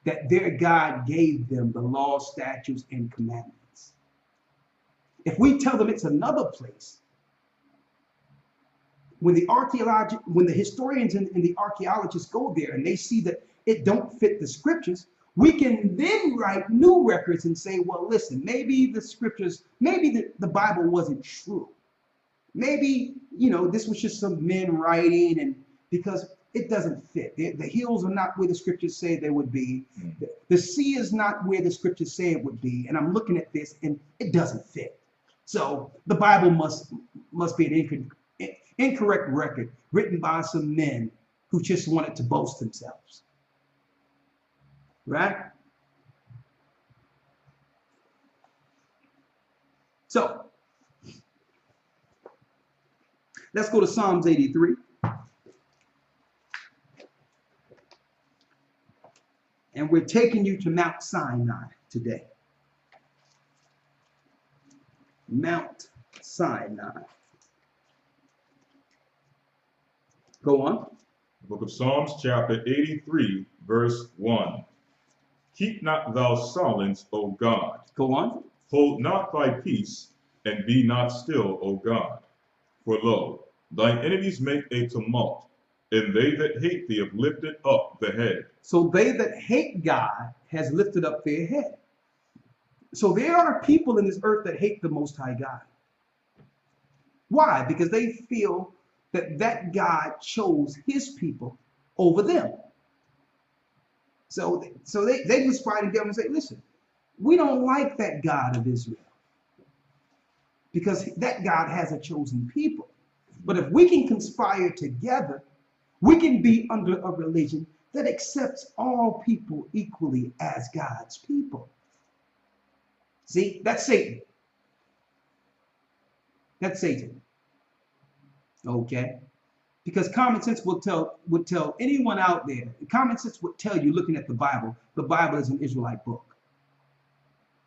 that their God gave them the law, statutes, and commandments. If we tell them it's another place, when the historians and the archaeologists go there and they see that it don't fit the scriptures, we can then write new records and say, well, listen, maybe the scriptures, maybe the Bible wasn't true. Maybe, this was just some men writing, and because it doesn't fit. The hills are not where the scriptures say they would be. The sea is not where the scriptures say it would be. And I'm looking at this and it doesn't fit. So the Bible must be an incorrect record written by some men who just wanted to boast themselves. Right? So let's go to Psalms 83. And we're taking you to Mount Sinai today. Mount Sinai. Go on. The book of Psalms, chapter 83, verse 1. Keep not thou silence, O God. Go on. Hold not thy peace, and be not still, O God. For lo, thine enemies make a tumult, and they that hate thee have lifted up the head. So they that hate God has lifted up their head. So there are people in this earth that hate the Most High God. Why? Because they feel that God chose his people over them. So they conspire together and say, listen, we don't like that God of Israel, because that God has a chosen people. But if we can conspire together, we can be under a religion that accepts all people equally as God's people. See, that's Satan. That's Satan. Okay? Because common sense would tell anyone out there, common sense would tell you, looking at the Bible is an Israelite book.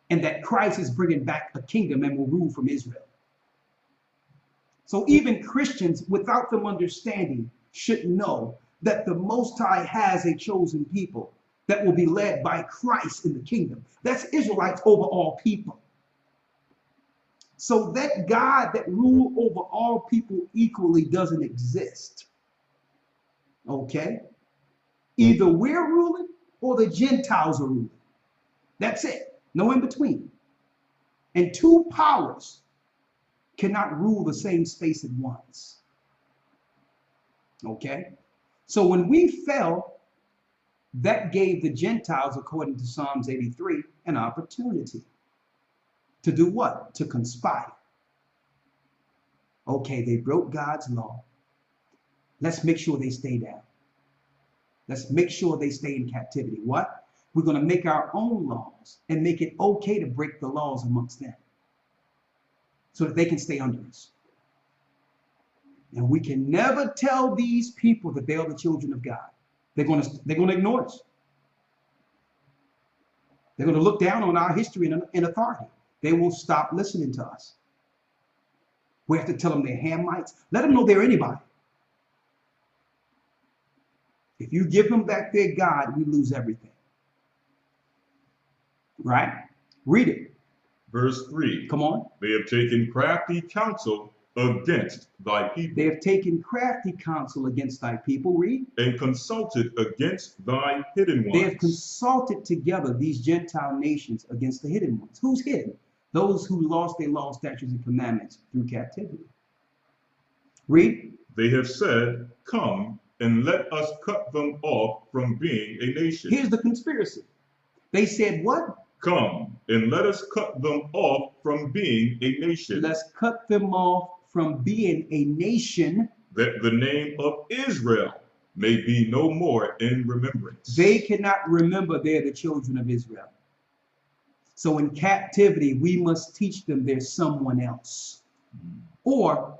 And that Christ is bringing back a kingdom and will rule from Israel. So even Christians, without them understanding, should know that the Most High has a chosen people that will be led by Christ in the kingdom. That's Israelites over all people. So that God that rule over all people equally doesn't exist. Okay? Either we're ruling or the Gentiles are ruling. That's it. No in between. And two powers cannot rule the same space at once. Okay? So when we fell, that gave the Gentiles, according to Psalms 83, an opportunity. To do what? To conspire. Okay, they broke God's law. Let's make sure they stay down. Let's make sure they stay in captivity. What? We're going to make our own laws and make it okay to break the laws amongst them, so that they can stay under us. And we can never tell these people that they are the children of God. They're going to ignore us. They're going to look down on our history and authority. They will stop listening to us. We have to tell them they're Hamites. Let them know they're anybody. If you give them back their God, we lose everything. Right? Read it. Verse 3. Come on. They have taken crafty counsel against thy people. They have taken crafty counsel against thy people. Read. And consulted against thy hidden ones. They have consulted together, these Gentile nations, against the hidden ones. Who's hidden? Those who lost their law, statutes, and commandments through captivity. Read. They have said, come, and let us cut them off from being a nation. Here's the conspiracy. They said what? Come, and let us cut them off from being a nation. Let's cut them off from being a nation, that the name of Israel may be no more in remembrance. They cannot remember they're the children of Israel. So in captivity, we must teach them there's someone else. Or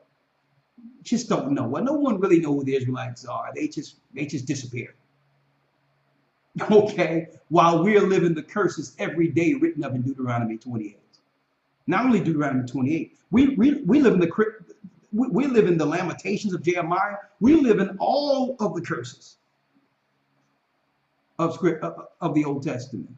just don't know. Well, no one really knows who the Israelites are. They just disappear. Okay? While we're living the curses every day written up in Deuteronomy 28. Not only Deuteronomy 28, we live in we live in the Lamentations of Jeremiah. We live in all of the curses of the Old Testament.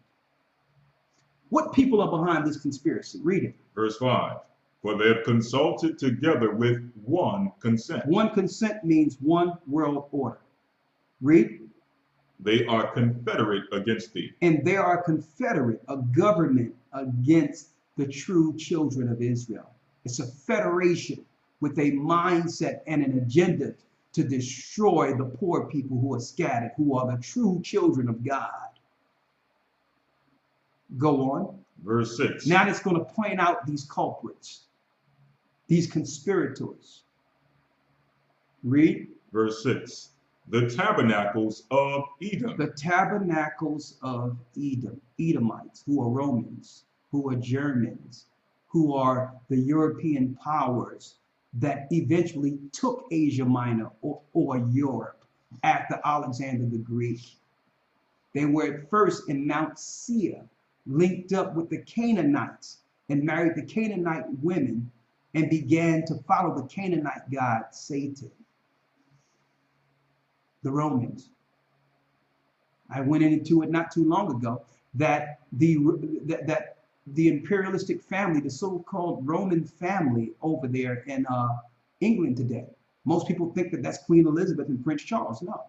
What people are behind this conspiracy? Read it. Verse 5. For they have consulted together with one consent. One consent means one world order. Read. They are confederate against thee. And they are confederate, a government against the true children of Israel. It's a federation with a mindset and an agenda to destroy the poor people who are scattered, who are the true children of God. Go on. Verse 6. Now it's going to point out these culprits, these conspirators. Read. Verse 6. The tabernacles of Edom. The tabernacles of Edom. Edomites, who are Romans, who are Germans, who are the European powers that eventually took Asia Minor or Europe after Alexander the Greek. They were at first in Mount Seir, linked up with the Canaanites and married the Canaanite women and began to follow the Canaanite god Satan. The Romans. I went into it not too long ago that the imperialistic family, the so-called Roman family over there in England today, most people think that that's Queen Elizabeth and Prince Charles. No,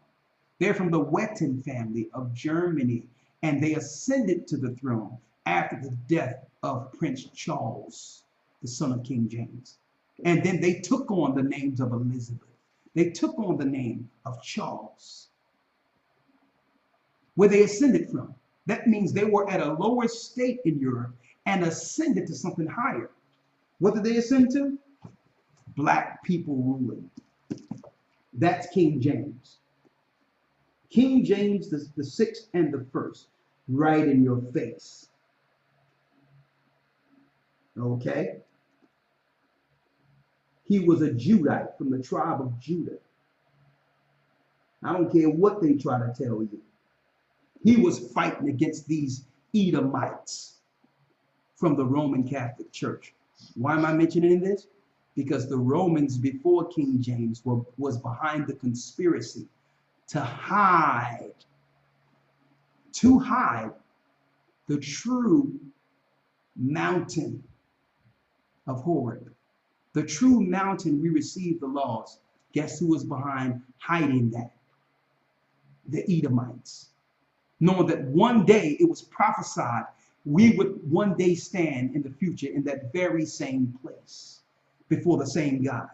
they're from the Wettin family of Germany, and they ascended to the throne after the death of Prince Charles, the son of King James. And then they took on the names of Elizabeth. They took on the name of Charles. Where they ascended from. That means they were at a lower state in Europe and ascended to something higher. What did they ascend to? Black people ruling. That's King James. King James the sixth and the first, right in your face. Okay? He was a Judite from the tribe of Judah. I don't care what they try to tell you. He was fighting against these Edomites from the Roman Catholic Church. Why am I mentioning this? Because the Romans before King James was behind the conspiracy to hide the true mountain of Horeb. The true mountain we received the laws. Guess who was behind hiding that? The Edomites. Knowing that one day it was prophesied we would one day stand in the future in that very same place before the same God.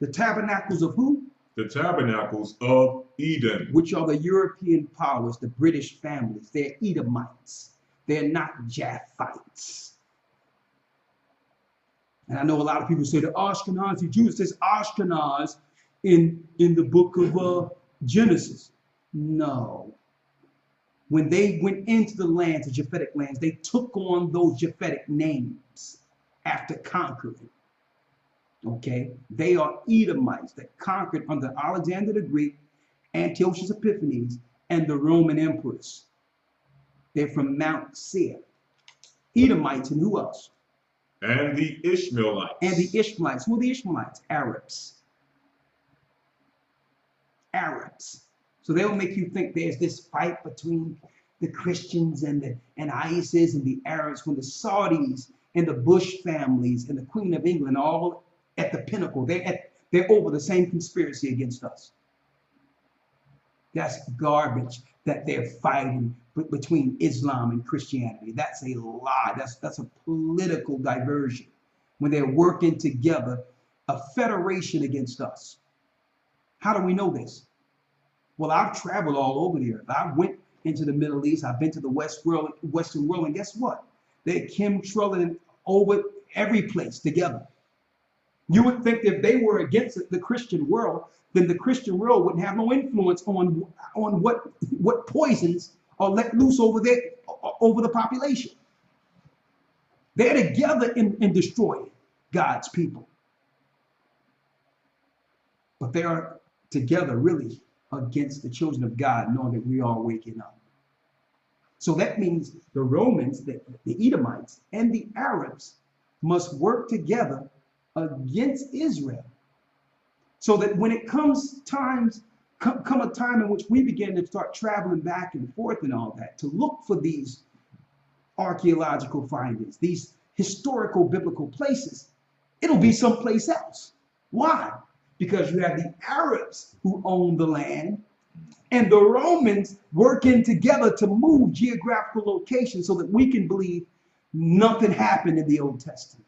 The tabernacles of who? The tabernacles of Edom. Which are the European powers, the British families. They're Edomites. They're not Japhites. And I know a lot of people say the Ashkenazi Jews. It says Ashkenaz in the book of Genesis. No. When they went into the lands, the Japhetic lands, they took on those Japhetic names after conquering. Okay? They are Edomites that conquered under Alexander the Greek, Antiochus Epiphanes, and the Roman emperors. They're from Mount Seir. Edomites, and who else? And the Ishmaelites. And the Ishmaelites. Who are the Ishmaelites? Arabs. Arabs. So they'll make you think there's this fight between the Christians and ISIS and the Arabs, when the Saudis and the Bush families and the Queen of England are all at the pinnacle. They're over the same conspiracy against us. That's garbage that they're fighting between Islam and Christianity. That's a lie. That's a political diversion. When they're working together a federation against us. How do we know this? Well, I've traveled all over the earth. I went into the Middle East. I've been to the Western world, and guess what? They're chemtrailing over every place together. You would think that if they were against the Christian world, then the Christian world wouldn't have no influence on what poisons are let loose over there, over the population. They're together in destroying God's people. But they are together really against the children of God, knowing that we are waking up. So that means the Romans, the Edomites, and the Arabs must work together against Israel. So that when it comes come a time in which we begin to start traveling back and forth and all that, to look for these archaeological findings, these historical biblical places, it'll be someplace else. Why? Because you have the Arabs who own the land and the Romans working together to move geographical locations so that we can believe nothing happened in the Old Testament.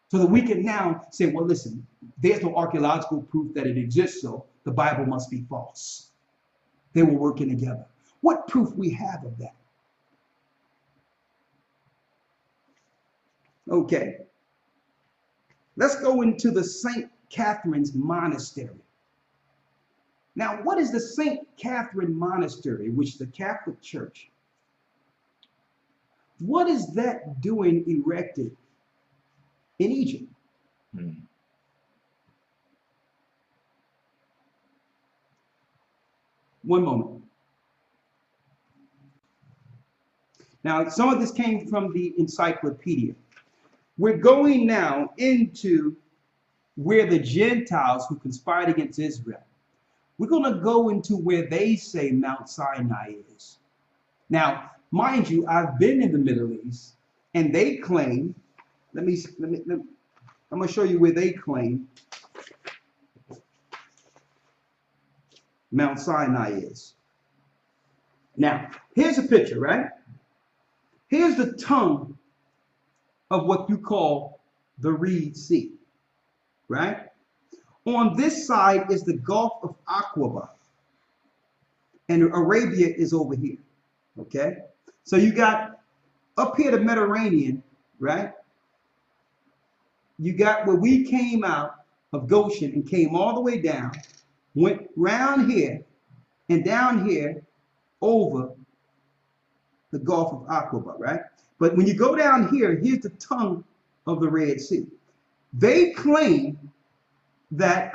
So that we can now say, well, listen, there's no archaeological proof that it exists, so the Bible must be false. They were working together. What proof we have of that? Okay. Let's go into the St. Catherine's Monastery. Now, what is the St. Catherine Monastery, which is the Catholic Church? What is that doing erected in Egypt? One moment. Now, some of this came from the encyclopedia. We're going now into where the Gentiles who conspired against Israel. We're going to go into where they say Mount Sinai is. Now, mind you, I've been in the Middle East, and they claim, I'm going to show you where they claim Mount Sinai is. Now, here's a picture, right? Here's the tongue of what you call the Red Sea, right? On this side is the Gulf of Aqaba, and Arabia is over here, okay? So you got up here the Mediterranean, right? You got where we came out of Goshen and came all the way down, went round here and down here over the Gulf of Aqaba, right? But when you go down here, here's the tongue of the Red Sea. They claim that,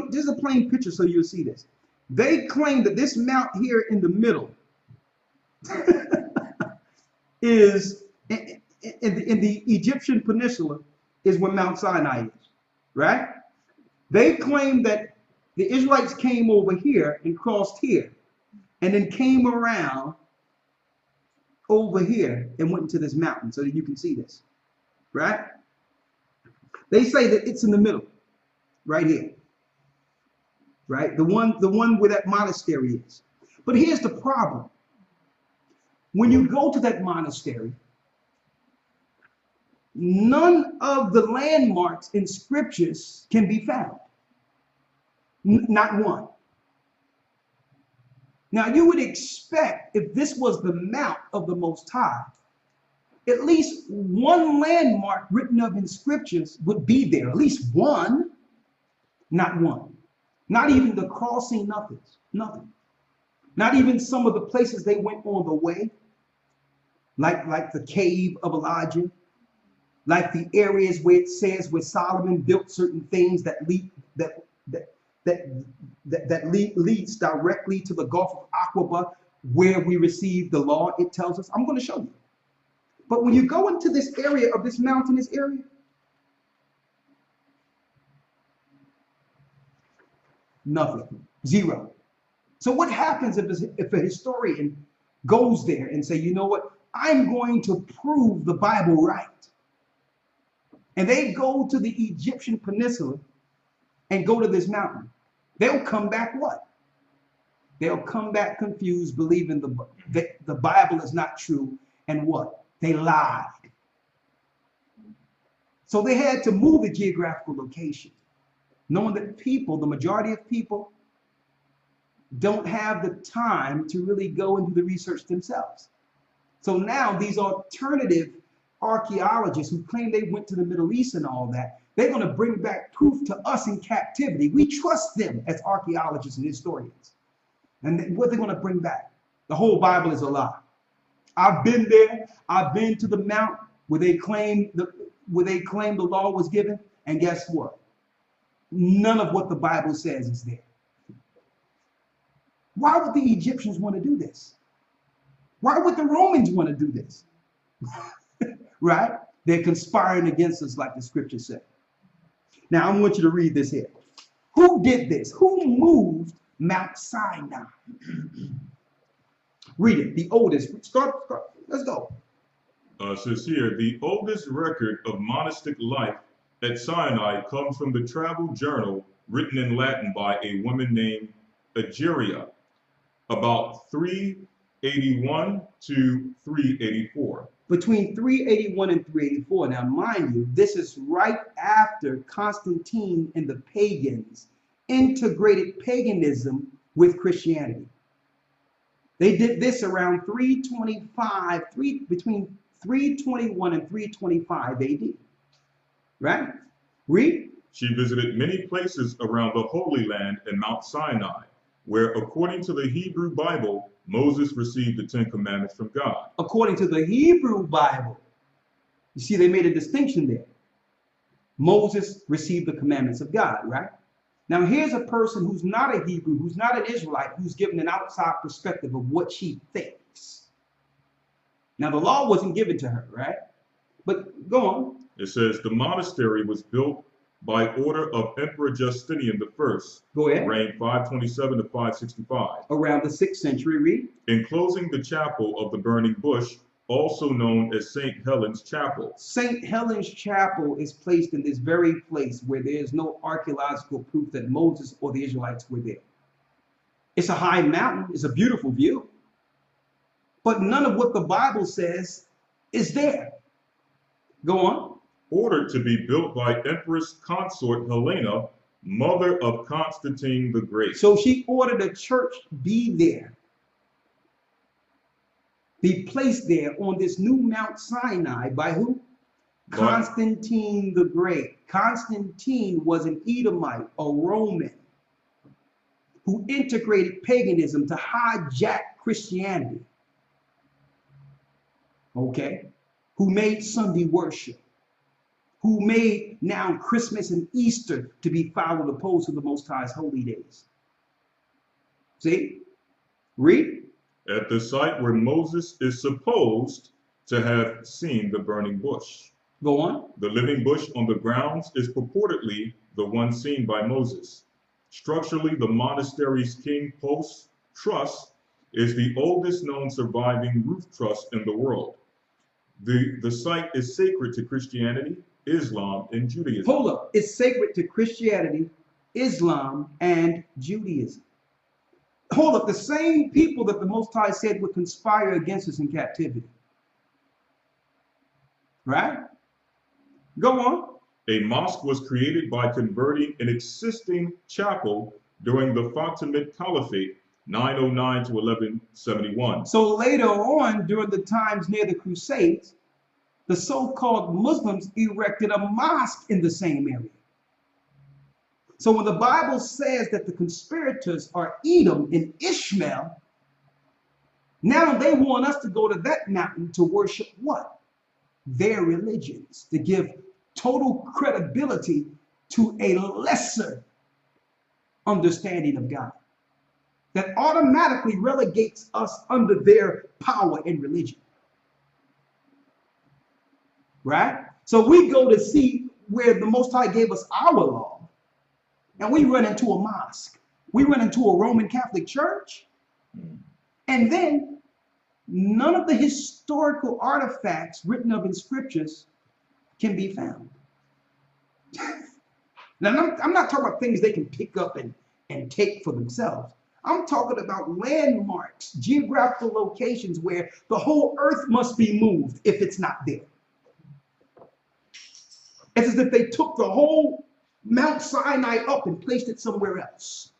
this is a plain picture so you'll see this. They claim that this mount here in the middle is, in the Egyptian peninsula, is where Mount Sinai is, right? They claim that the Israelites came over here and crossed here, and then came around over here and went into this mountain so that you can see this, right? They say that it's in the middle, right here, right? The one where that monastery is. But here's the problem. When you go to that monastery, none of the landmarks in scriptures can be found. Not one. Now, you would expect, if this was the mount of the Most High, at least one landmark written of in scriptures would be there. At least one. Not one. Not even the crossing, nothing. Not even some of the places they went on the way, like the cave of Elijah, like the areas where it says where Solomon built certain things that leads directly to the Gulf of Aqaba, where we receive the law. It tells us. I'm going to show you. But when you go into this area of this mountainous area, nothing, zero. So what happens if a historian goes there and say, you know what, I'm going to prove the Bible right? And they go to the Egyptian peninsula and go to this mountain. They'll come back what? They'll come back confused, believing the Bible is not true, and what? They lied. So they had to move the geographical location. knowing that people, the majority of people, don't have the time to really go and do the research themselves. So now these alternative archaeologists who claim they went to the Middle East and all that, they're going to bring back proof to us in captivity. We trust them as archaeologists and historians. And what they're going to bring back? The whole Bible is a lie. I've been there. I've been to the mount where they claim the law was given. And guess what? None of what the Bible says is there. Why would the Egyptians want to do this? Why would the Romans want to do this? Right? They're conspiring against us, like the scripture said. Now, I want you to read this here. Who did this? Who moved Mount Sinai? Read it. The oldest. Start. Let's go. Says here, the oldest record of monastic life at Sinai comes from the travel journal written in Latin by a woman named Egeria, about 381 to 384. Between 381 and 384. Now, mind you, this is right after Constantine and the pagans integrated paganism with Christianity. They did this around 325, between 321 and 325 AD. Right? Read. She visited many places around the Holy Land and Mount Sinai, where, according to the Hebrew Bible, Moses received the Ten Commandments from God. According to the Hebrew Bible, you see, they made a distinction there. Moses received the commandments of God, right? Now, here's a person who's not a Hebrew, who's not an Israelite, who's given an outside perspective of what she thinks. Now, the law wasn't given to her, right? But go on. It says the monastery was built by order of Emperor Justinian I, Go ahead. reigned 527 to 565. Around the 6th century, read. Enclosing the chapel of the burning bush, also known as St. Helen's Chapel. St. Helen's Chapel is placed in this very place where there is no archaeological proof that Moses or the Israelites were there. It's a high mountain. It's a beautiful view. But none of what the Bible says is there. Go on. Ordered to be built by Empress Consort Helena, mother of Constantine the Great. So she ordered a church be there. Be placed there on this new Mount Sinai by who? Constantine the Great. Constantine was an Edomite, a Roman, who integrated paganism to hijack Christianity. Okay? Who made Sunday worship. Who made now Christmas and Easter to be followed opposed to the Most High's holy days. See? Read. At the site where Moses is supposed to have seen the burning bush. Go on. The living bush on the grounds is purportedly the one seen by Moses. Structurally, the monastery's king post truss is the oldest known surviving roof truss in the world. The site is sacred to Christianity, Islam, and Judaism. Hold up. It's sacred to Christianity, Islam, and Judaism. Hold up. The same people that the Most High said would conspire against us in captivity. Right? Go on. A mosque was created by converting an existing chapel during the Fatimid Caliphate, 909 to 1171. So later on, during the times near the Crusades, the so-called Muslims erected a mosque in the same area. So when the Bible says that the conspirators are Edom and Ishmael, now they want us to go to that mountain to worship what? Their religions, to give total credibility to a lesser understanding of God that automatically relegates us under their power and religion. Right? So we go to see where the Most High gave us our law, and we run into a mosque. We run into a Roman Catholic church, and then none of the historical artifacts written of in scriptures can be found. Now, I'm not talking about things they can pick up and take for themselves. I'm talking about landmarks, geographical locations where the whole earth must be moved if it's not there. It's as if they took the whole Mount Sinai up and placed it somewhere else.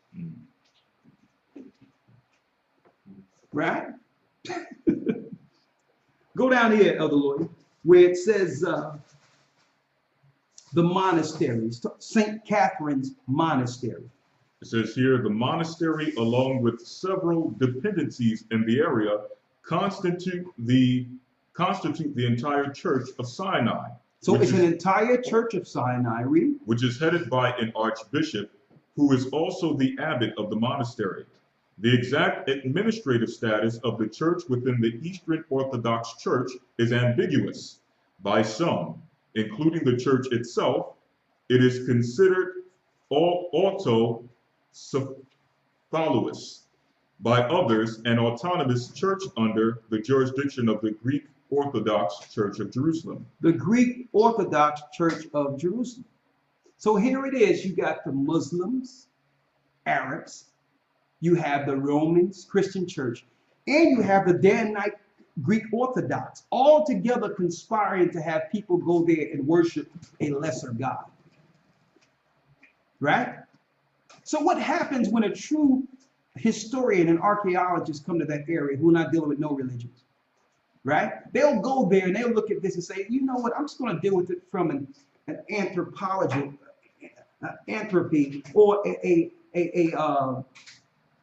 Right? Go down here, Elder Lloyd, where it says the monasteries, St. Catherine's Monastery. It says here, the monastery, along with several dependencies in the area, constitute the entire Church of Sinai. So it's an entire Church of Sinai, read? Which is headed by an archbishop, who is also the abbot of the monastery. The exact administrative status of the church within the Eastern Orthodox Church is ambiguous. By some, including the church itself, it is considered autocephalous. By others, an autonomous church under the jurisdiction of the Greek Orthodox Church of Jerusalem. The Greek Orthodox Church of Jerusalem. So here it is. You got the Muslims, Arabs, you have the Romans, Christian church, and you have the Danite Greek Orthodox, all together conspiring to have people go there and worship a lesser God. Right? So what happens when a true historian and archaeologist come to that area who are not dealing with no religions? Right? They'll go there and they'll look at this and say, you know what, I'm just going to deal with it from an anthropology, anthropy, or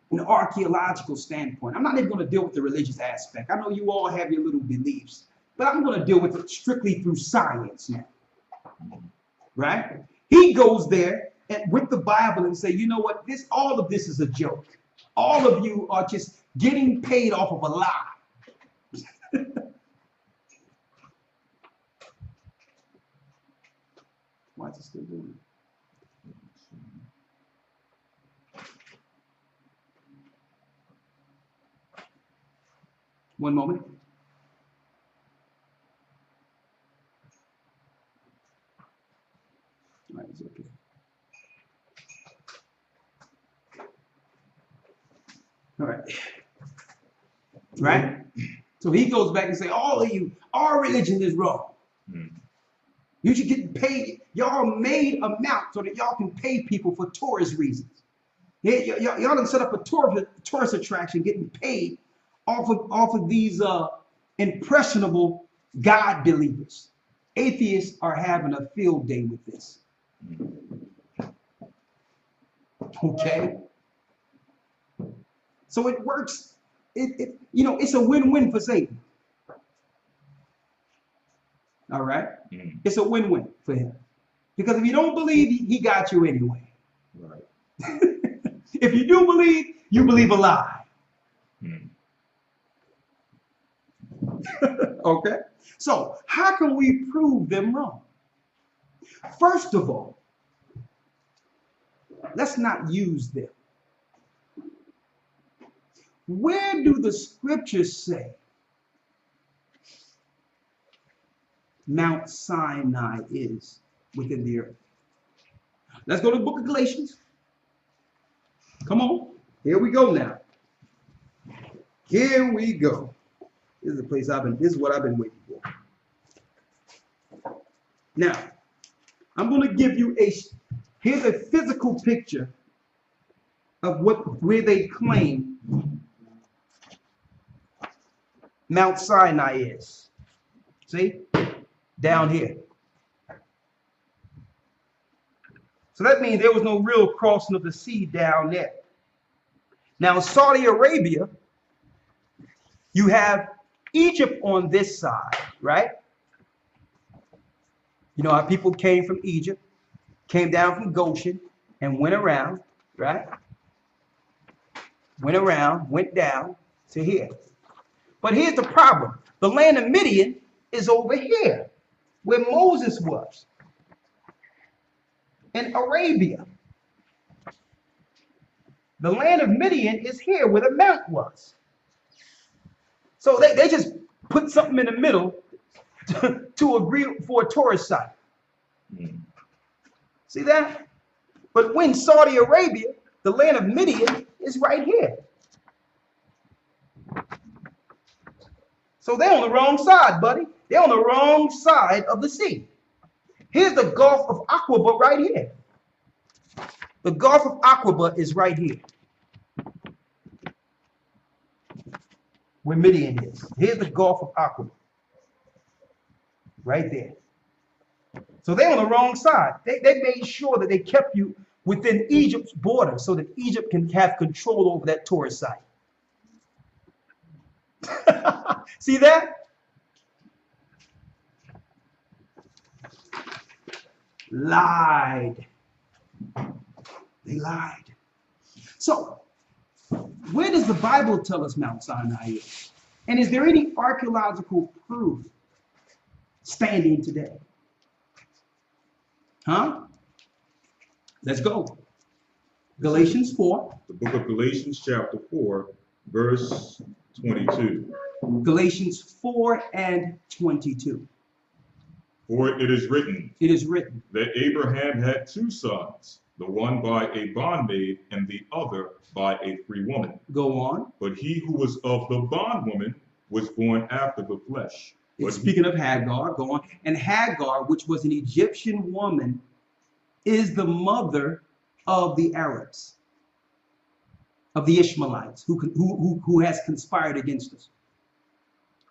an archaeological standpoint. I'm not even going to deal with the religious aspect. I know you all have your little beliefs, but I'm going to deal with it strictly through science now. Right? He goes there and with the Bible and say, you know what, all of this is a joke. All of you are just getting paid off of a lie. Why is it still doing it? One moment. All right, it's okay. All right. Right? So he goes back and say, all of you, our religion is wrong. You should get paid. Y'all made a mount so that y'all can pay people for tourist reasons. Y'all done set up a tourist attraction getting paid off of these impressionable God believers. Atheists are having a field day with this. Okay? So it works. It's a win-win for Satan. All right? It's a win-win for him. Because if you don't believe, he got you anyway. Right. If you do believe, you believe a lie. Okay? So, how can we prove them wrong? First of all, let's not use them. Where do the scriptures say Mount Sinai is within the earth? Let's go to the book of Galatians. Come on. Here we go now. Here we go. This is the place this is what I've been waiting for. Now, I'm going to give you here's a physical picture of where they claim Mount Sinai is. See? Down here. So that means there was no real crossing of the sea down there. Now, Saudi Arabia, you have Egypt on this side, right? You know how people came from Egypt, came down from Goshen, and went around, right? Went around, went down to here. But here's the problem. The land of Midian is over here, where Moses was, in Arabia. The land of Midian is here, where the mount was. So they just put something in the middle to agree for a tourist site. See that? But when Saudi Arabia, the land of Midian is right here. So they're on the wrong side, buddy. They're on the wrong side of the sea. Here's the Gulf of Aqaba right here. The Gulf of Aqaba is right here, where Midian is. Here's the Gulf of Aqaba, right there. So they're on the wrong side. They made sure that they kept you within Egypt's border so that Egypt can have control over that tourist site. See that? Lied. They lied. So, where does the Bible tell us Mount Sinai is? And is there any archaeological proof standing today? Huh? Let's go. Galatians 4. The book of Galatians chapter 4, verse 22. Galatians 4 and 22. For it is written, It is written, that Abraham had two sons, the one by a bondmaid and the other by a free woman. go on. But he who was of the bondwoman was born after the flesh. But Speaking of Hagar, go on. And Hagar, which was an Egyptian woman, is the mother of the Arabs, of the Ishmaelites, who has conspired against us.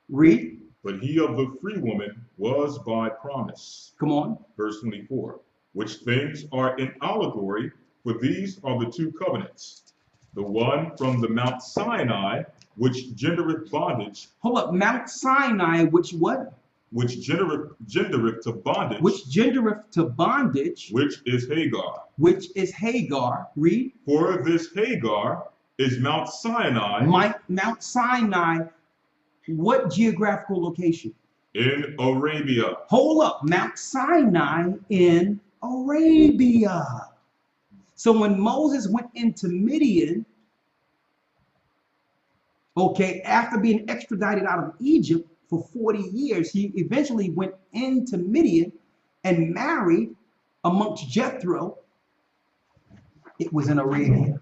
Read. But he of the free woman was by promise. Come on. Verse 24. Which things are in allegory, for these are the two covenants. The one from the Mount Sinai, which gendereth bondage. Hold up. Mount Sinai, which what? Which gendereth to bondage. Which gendereth to bondage. Which is Hagar. Which is Hagar. Read. For this Hagar is Mount Sinai. Mount Sinai, what geographical location? In Arabia. Hold up. Mount Sinai in Arabia. So when Moses went into Midian, okay, after being extradited out of Egypt for 40 years, he eventually went into Midian and married amongst Jethro. It was in Arabia.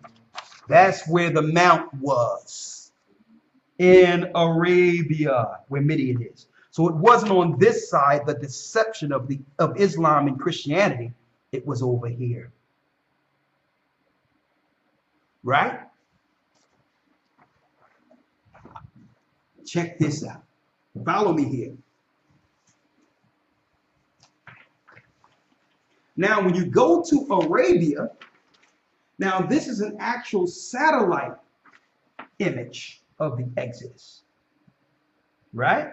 That's where the mount was. In Arabia, where Midian is. So it wasn't on this side, the deception of Islam and Christianity. It was over here. Right? Check this out. Follow me here. Now, when you go to Arabia, now this is an actual satellite image of the Exodus. Right?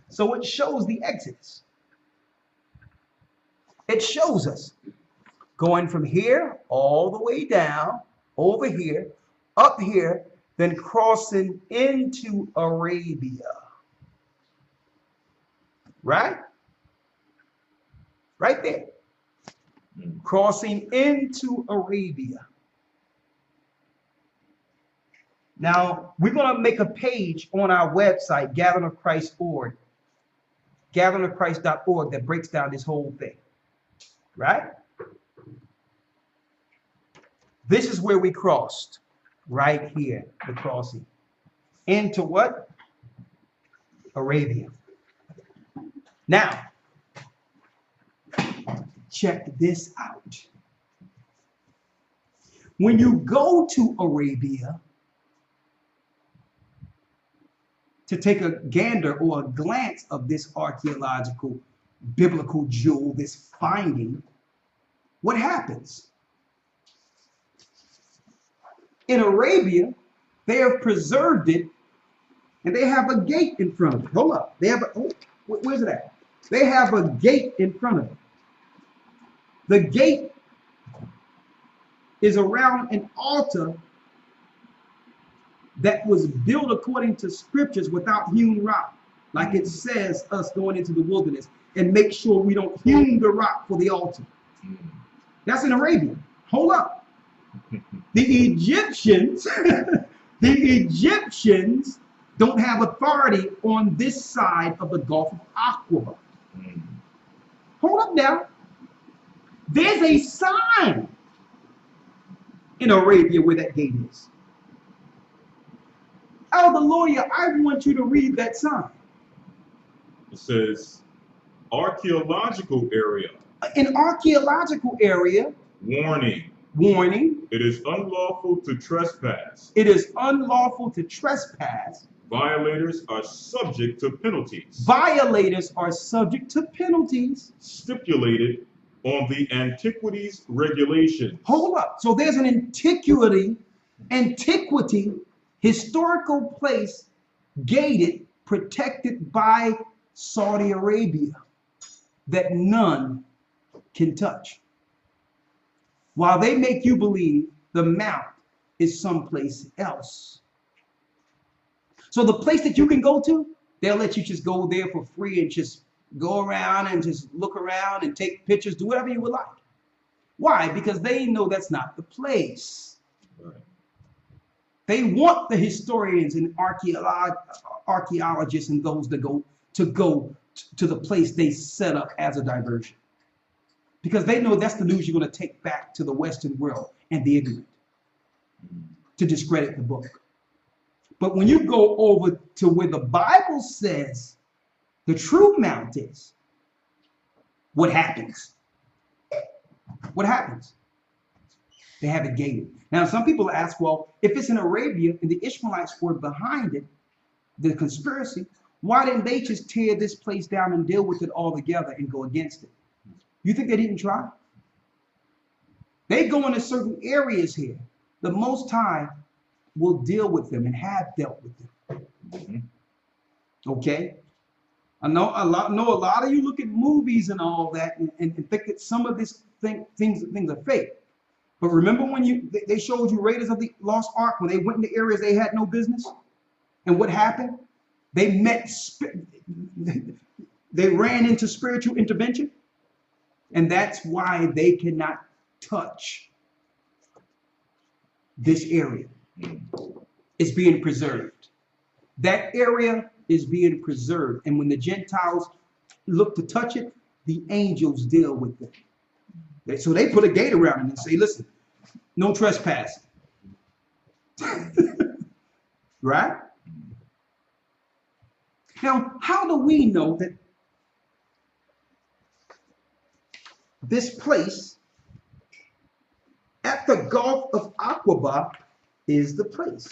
So it shows the Exodus. It shows us going from here all the way down, over here, up here, then crossing into Arabia. Right? Right there. Crossing into Arabia. Now, we're going to make a page on our website, gatheringofchrist.org, gatheringofchrist.org, that breaks down this whole thing. Right? This is where we crossed. Right here, the crossing. Into what? Arabia. Now, check this out. When you go to Arabia to take a gander or a glance of this archaeological, biblical jewel, this finding, what happens? In Arabia, they have preserved it, and they have a gate in front of it. Hold up. They have where's it at? They have a gate in front of it. The gate is around an altar that was built according to scriptures without hewn rock, like it says us going into the wilderness, and make sure we don't hewn the rock for the altar. That's in Arabia. Hold up. The Egyptians, don't have authority on this side of the Gulf of Aqaba. Hold up now. There's a sign in Arabia where that gate is. Elder Lawyer, I want you to read that sign. It says, archaeological area. An archaeological area Warning. Warning. It is unlawful to trespass. It is unlawful to trespass. Violators are subject to penalties. Violators are subject to penalties. Stipulated on the antiquities regulation. Hold up. So there's an antiquity, historical place gated, protected by Saudi Arabia that none can touch. While they make you believe the mount is someplace else. So the place that you can go to, they'll let you just go there for free and just go around and just look around and take pictures, do whatever you would like. Why? Because they know that's not the place. Right. They want the historians and archaeologists and those that go to the place they set up as a diversion. Because they know that's the news you're going to take back to the Western world and the ignorant to discredit the book. But when you go over to where the Bible says the true mount is, what happens? What happens? They have it gated. Now, some people ask, well, if it's in Arabia and the Ishmaelites were behind it, the conspiracy, why didn't they just tear this place down and deal with it all together and go against it? You think they didn't try? They go into certain areas here. The Most High will deal with them and have dealt with them. Mm-hmm. Okay? I know a lot of you look at movies and all that and think that some of these things are fake. But remember when they showed you Raiders of the Lost Ark, when they went into areas they had no business? And what happened? They ran into spiritual intervention. And that's why they cannot touch this area. It's being preserved. That area is being preserved. And when the Gentiles look to touch it, the angels deal with it. So they put a gate around it and say, listen, no trespassing. Right? Now, how do we know that this place at the Gulf of Aqaba is the place?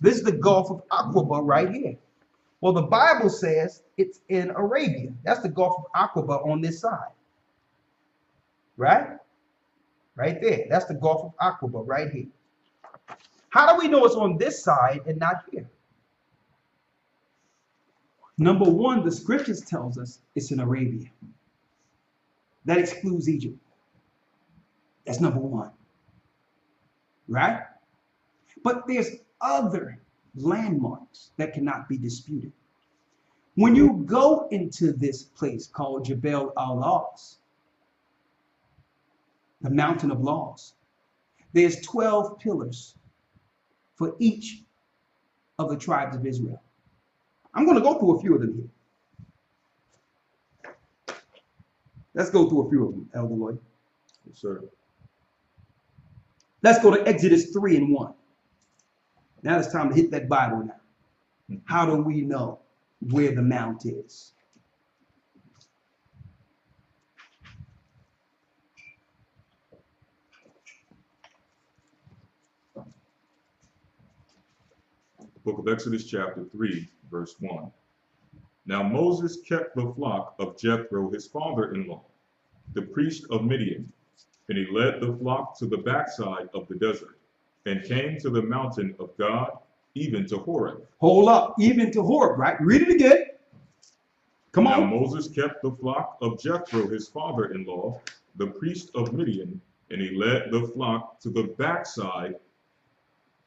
This is the Gulf of Aqaba right here. Well, the Bible says it's in Arabia. That's the Gulf of Aqaba on this side. Right? Right there. That's the Gulf of Aqaba right here. How do we know it's on this side and not here? Number one, the scriptures tells us it's in Arabia. That excludes Egypt. That's number one. Right? But there's other landmarks that cannot be disputed. When you go into this place called Jebel al-Laws, the mountain of laws, there's 12 pillars for each of the tribes of Israel. I'm going to go through a few of them here. Let's go through a few of them, Elder Lloyd. Yes, sir. Let's go to Exodus 3:1. Now it's time to hit that Bible now. How do we know where the mount is? Book of Exodus chapter 3, verse 1. Now Moses kept the flock of Jethro, his father-in-law, the priest of Midian, and he led the flock to the backside of the desert, and came to the mountain of God, even to Horeb. Hold up, even to Horeb, right? Read it again. Come on. Now Moses kept the flock of Jethro, his father-in-law, the priest of Midian, and he led the flock to the backside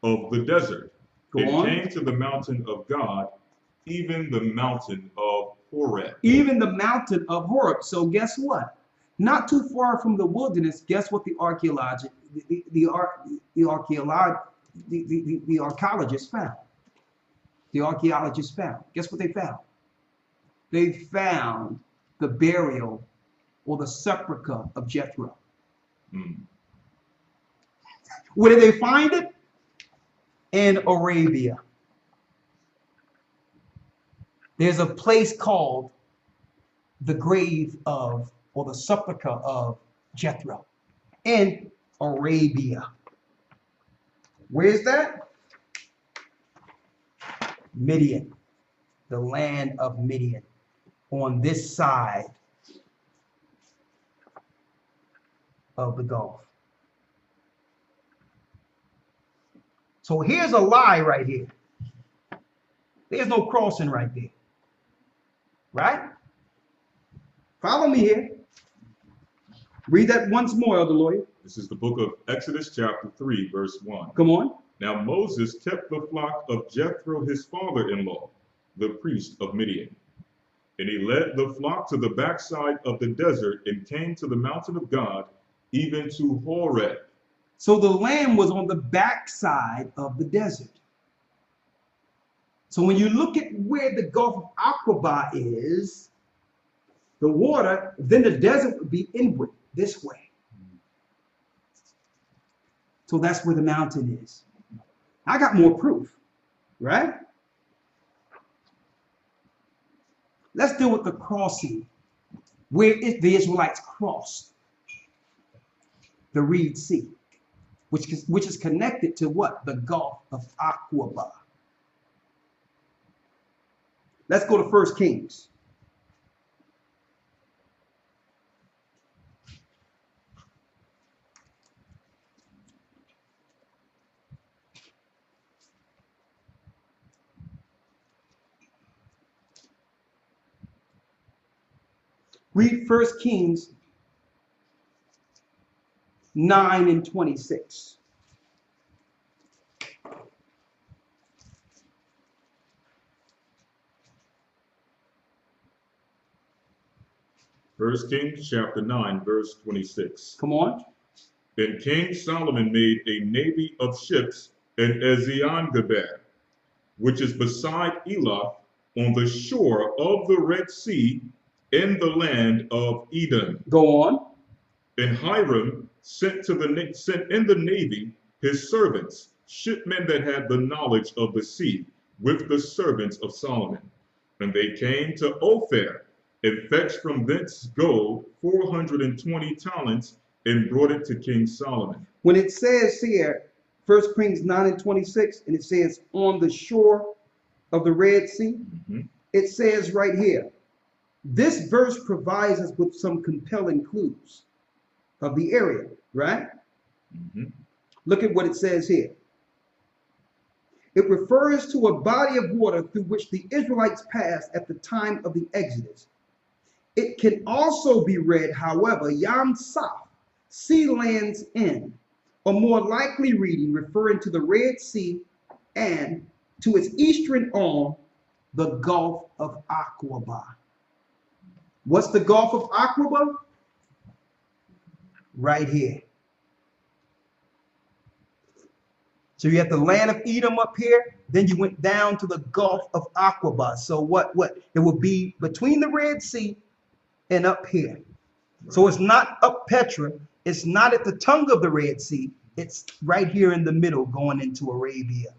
of the desert. It came to the mountain of God, even the mountain of Horeb. Even the mountain of Horeb. So guess what? Not too far from the wilderness, guess what the archaeologists found? The archaeologists found. Guess what they found? They found the burial or the sepulchre of Jethro. Where did they find it? In Arabia. There's a place called the grave of, or the sepulchre of Jethro. in Arabia. Where's that? Midian, the land of Midian, on this side of the Gulf. So here's a lie right here. There's no crossing right there. Right? Follow me here. Read that once more, Elder Lawyer. This is the book of Exodus chapter 3, verse 1. Come on. Now Moses kept the flock of Jethro, his father-in-law, the priest of Midian. And he led the flock to the backside of the desert and came to the mountain of God, even to Horeb. So the land was on the backside of the desert. So when you look at where the Gulf of Aqaba is, the water, then the desert would be inward, this way. So that's where the mountain is. I got more proof, right? Let's deal with the crossing, where the Israelites crossed the Red Sea, which is connected to what? The Gulf of Aqaba. Let's go to 1 Kings. Read 1 Kings 9 and 26. First Kings chapter 9, verse 26. Come on. Then King Solomon made a navy of ships in Ezion-Geber, which is beside Elath, on the shore of the Red Sea, in the land of Edom. Go on. And Hiram sent in the navy his servants, shipmen that had the knowledge of the sea, with the servants of Solomon. And they came to Ophir, and fetched from thence gold 420 talents, and brought it to King Solomon. When it says here, 1 Kings 9 and 26, and it says on the shore of the Red Sea, it says right here, this verse provides us with some compelling clues of the area, right? Look at what it says here. It refers to a body of water through which the Israelites passed at the time of the Exodus. It can also be read, however, Yam Saf, sea lands end, a more likely reading referring to the Red Sea and to its eastern arm, the Gulf of Aqaba. What's the Gulf of Aqaba? Right here. So you have the land of Edom up here, then you went down to the Gulf of Aqaba. So what? It would be between the Red Sea and up here. So it's not up Petra, it's not at the tongue of the Red Sea, it's right here in the middle going into Arabia.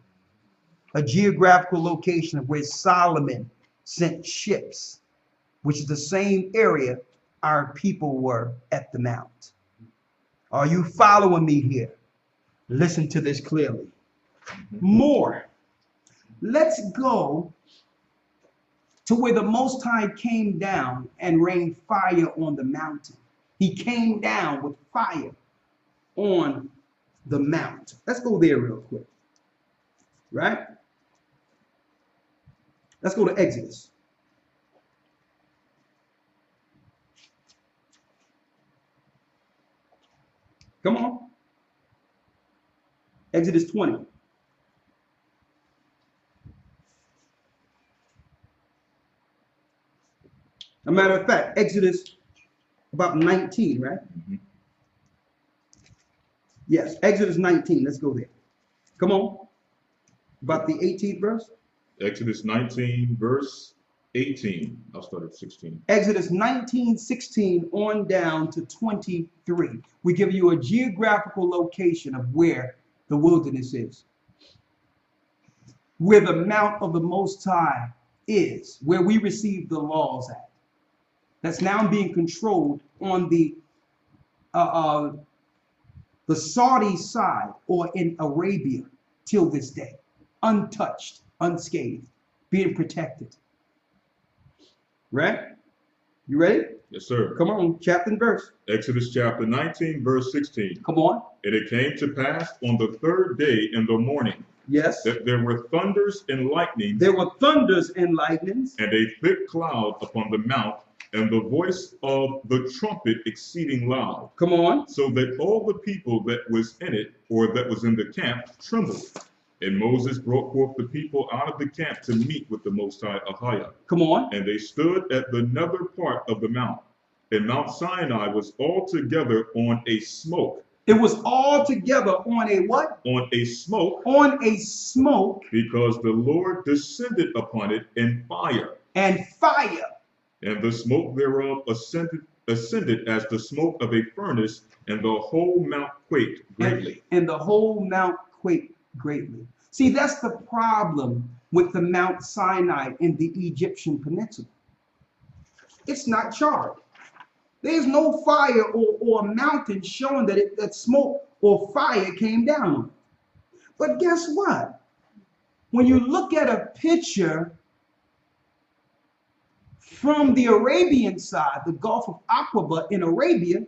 A geographical location of where Solomon sent ships, which is the same area our people were at the mount. Are you following me here? Listen to this clearly. More. Let's go to where the Most High came down and rained fire on the mountain. He came down with fire on the mount. Let's go there real quick. Right? Let's go to Exodus. Come on. Exodus 20. As a matter of fact, Exodus about 19, right? Yes, Exodus 19. Let's go there. Come on. About the 18th verse. Exodus 19, verse 18. I'll start at 16. Exodus 19, 16 on down to 23. We give you a geographical location of where the wilderness is, where the mount of the Most High is, where we receive the laws at. That's now being controlled on the the Saudi side or in Arabia till this day, untouched, unscathed, being protected. Right? You ready? Yes, sir. Come on, chapter and verse. Exodus chapter 19, verse 16. Come on. And it came to pass on the third day in the morning Yes. that there were thunders and lightnings. There were thunders and lightnings. And a thick cloud upon the mount, and the voice of the trumpet exceeding loud. Come on. So that all the people that was in it, or that was in the camp, trembled. And Moses brought forth the people out of the camp to meet with the Most High Ahiah. Come on. And they stood at the nether part of the mount. And Mount Sinai was altogether on a smoke. It was all together on a what? On a smoke. On a smoke. Because the Lord descended upon it in fire. And fire. And the smoke thereof ascended as the smoke of a furnace, and the whole mount quaked greatly. And the whole mount quaked greatly. See, that's the problem with the Mount Sinai in the Egyptian peninsula. It's not charred. There's no fire or mountain showing that smoke or fire came down. But guess what? When you look at a picture from the Arabian side, the Gulf of Aqaba in Arabia,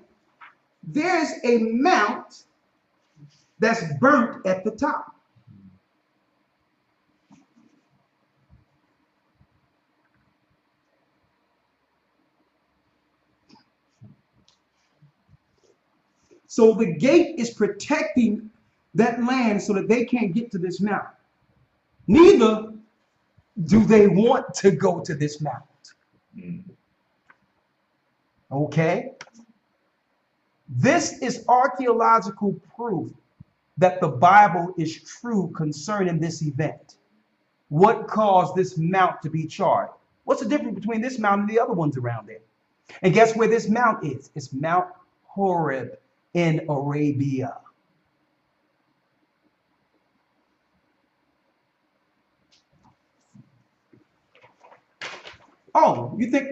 there's a mount that's burnt at the top. So the gate is protecting that land so that they can't get to this mountain. Neither do they want to go to this mountain. Okay? This is archaeological proof that the Bible is true concerning this event. What caused this mount to be charred? What's the difference between this mount and the other ones around there? And guess where this mount is? It's Mount Horeb in Arabia. Oh, you think,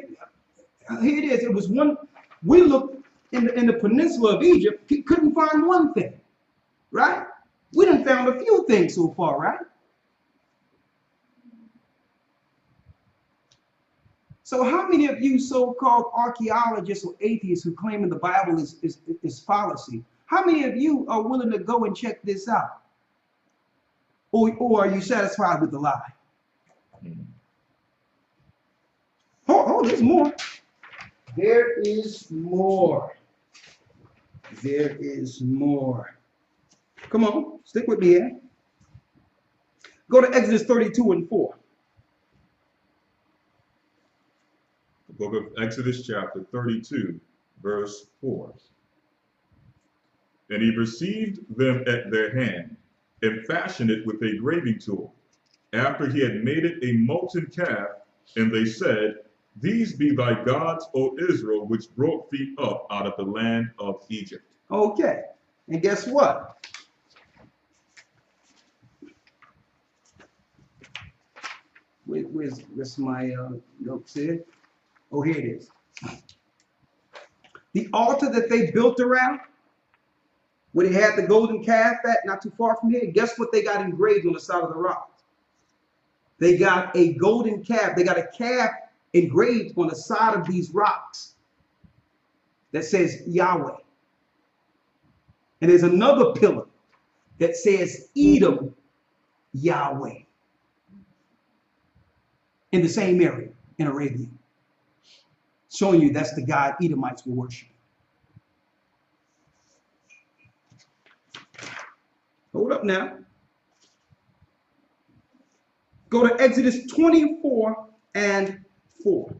here it is. It was one, we looked in the peninsula of Egypt, couldn't find one thing, right? We done found a few things so far, right? So how many of you so-called archaeologists or atheists who claim in the Bible is fallacy, how many of you are willing to go and check this out? Or are you satisfied with the lie? Oh, there's more. There is more. There is more. Come on, stick with me here. Go to Exodus 32 and 4. The book of Exodus chapter 32, verse 4. And he received them at their hand, and fashioned it with a graving tool, after he had made it a molten calf, and they said, These be thy gods, O Israel, which brought thee up out of the land of Egypt. Okay, and guess what? Where's my notes here? Oh, here it is. The altar that they built around, where they had the golden calf at, not too far from here, guess what they got engraved on the side of the rock? They got a golden calf. They got a calf engraved on the side of these rocks that says Yahweh. And there's another pillar that says Edom Yahweh in the same area in Arabia, showing you that's the God Edomites were worshiping. Hold up now. Go to Exodus 24 and 4.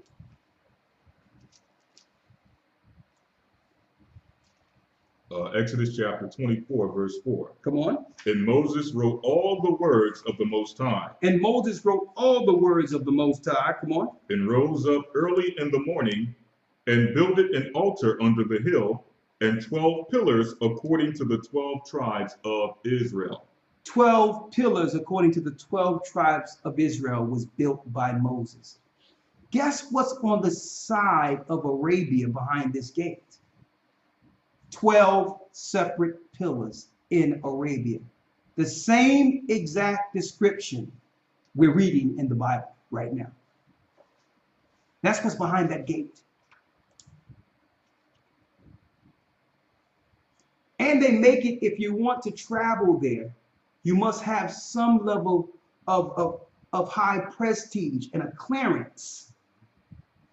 Exodus chapter 24, verse 4. Come on. And Moses wrote all the words of the Most High. And Moses wrote all the words of the Most High. Come on. And rose up early in the morning, and builded an altar under the hill, and 12 pillars according to the 12 tribes of Israel. 12 pillars according to the 12 tribes of Israel was built by Moses. Guess what's on the side of Arabia behind this gate? 12 separate pillars in Arabia. The same exact description we're reading in the Bible right now. That's what's behind that gate. And they make it, if you want to travel there, you must have some level of high prestige and a clearance.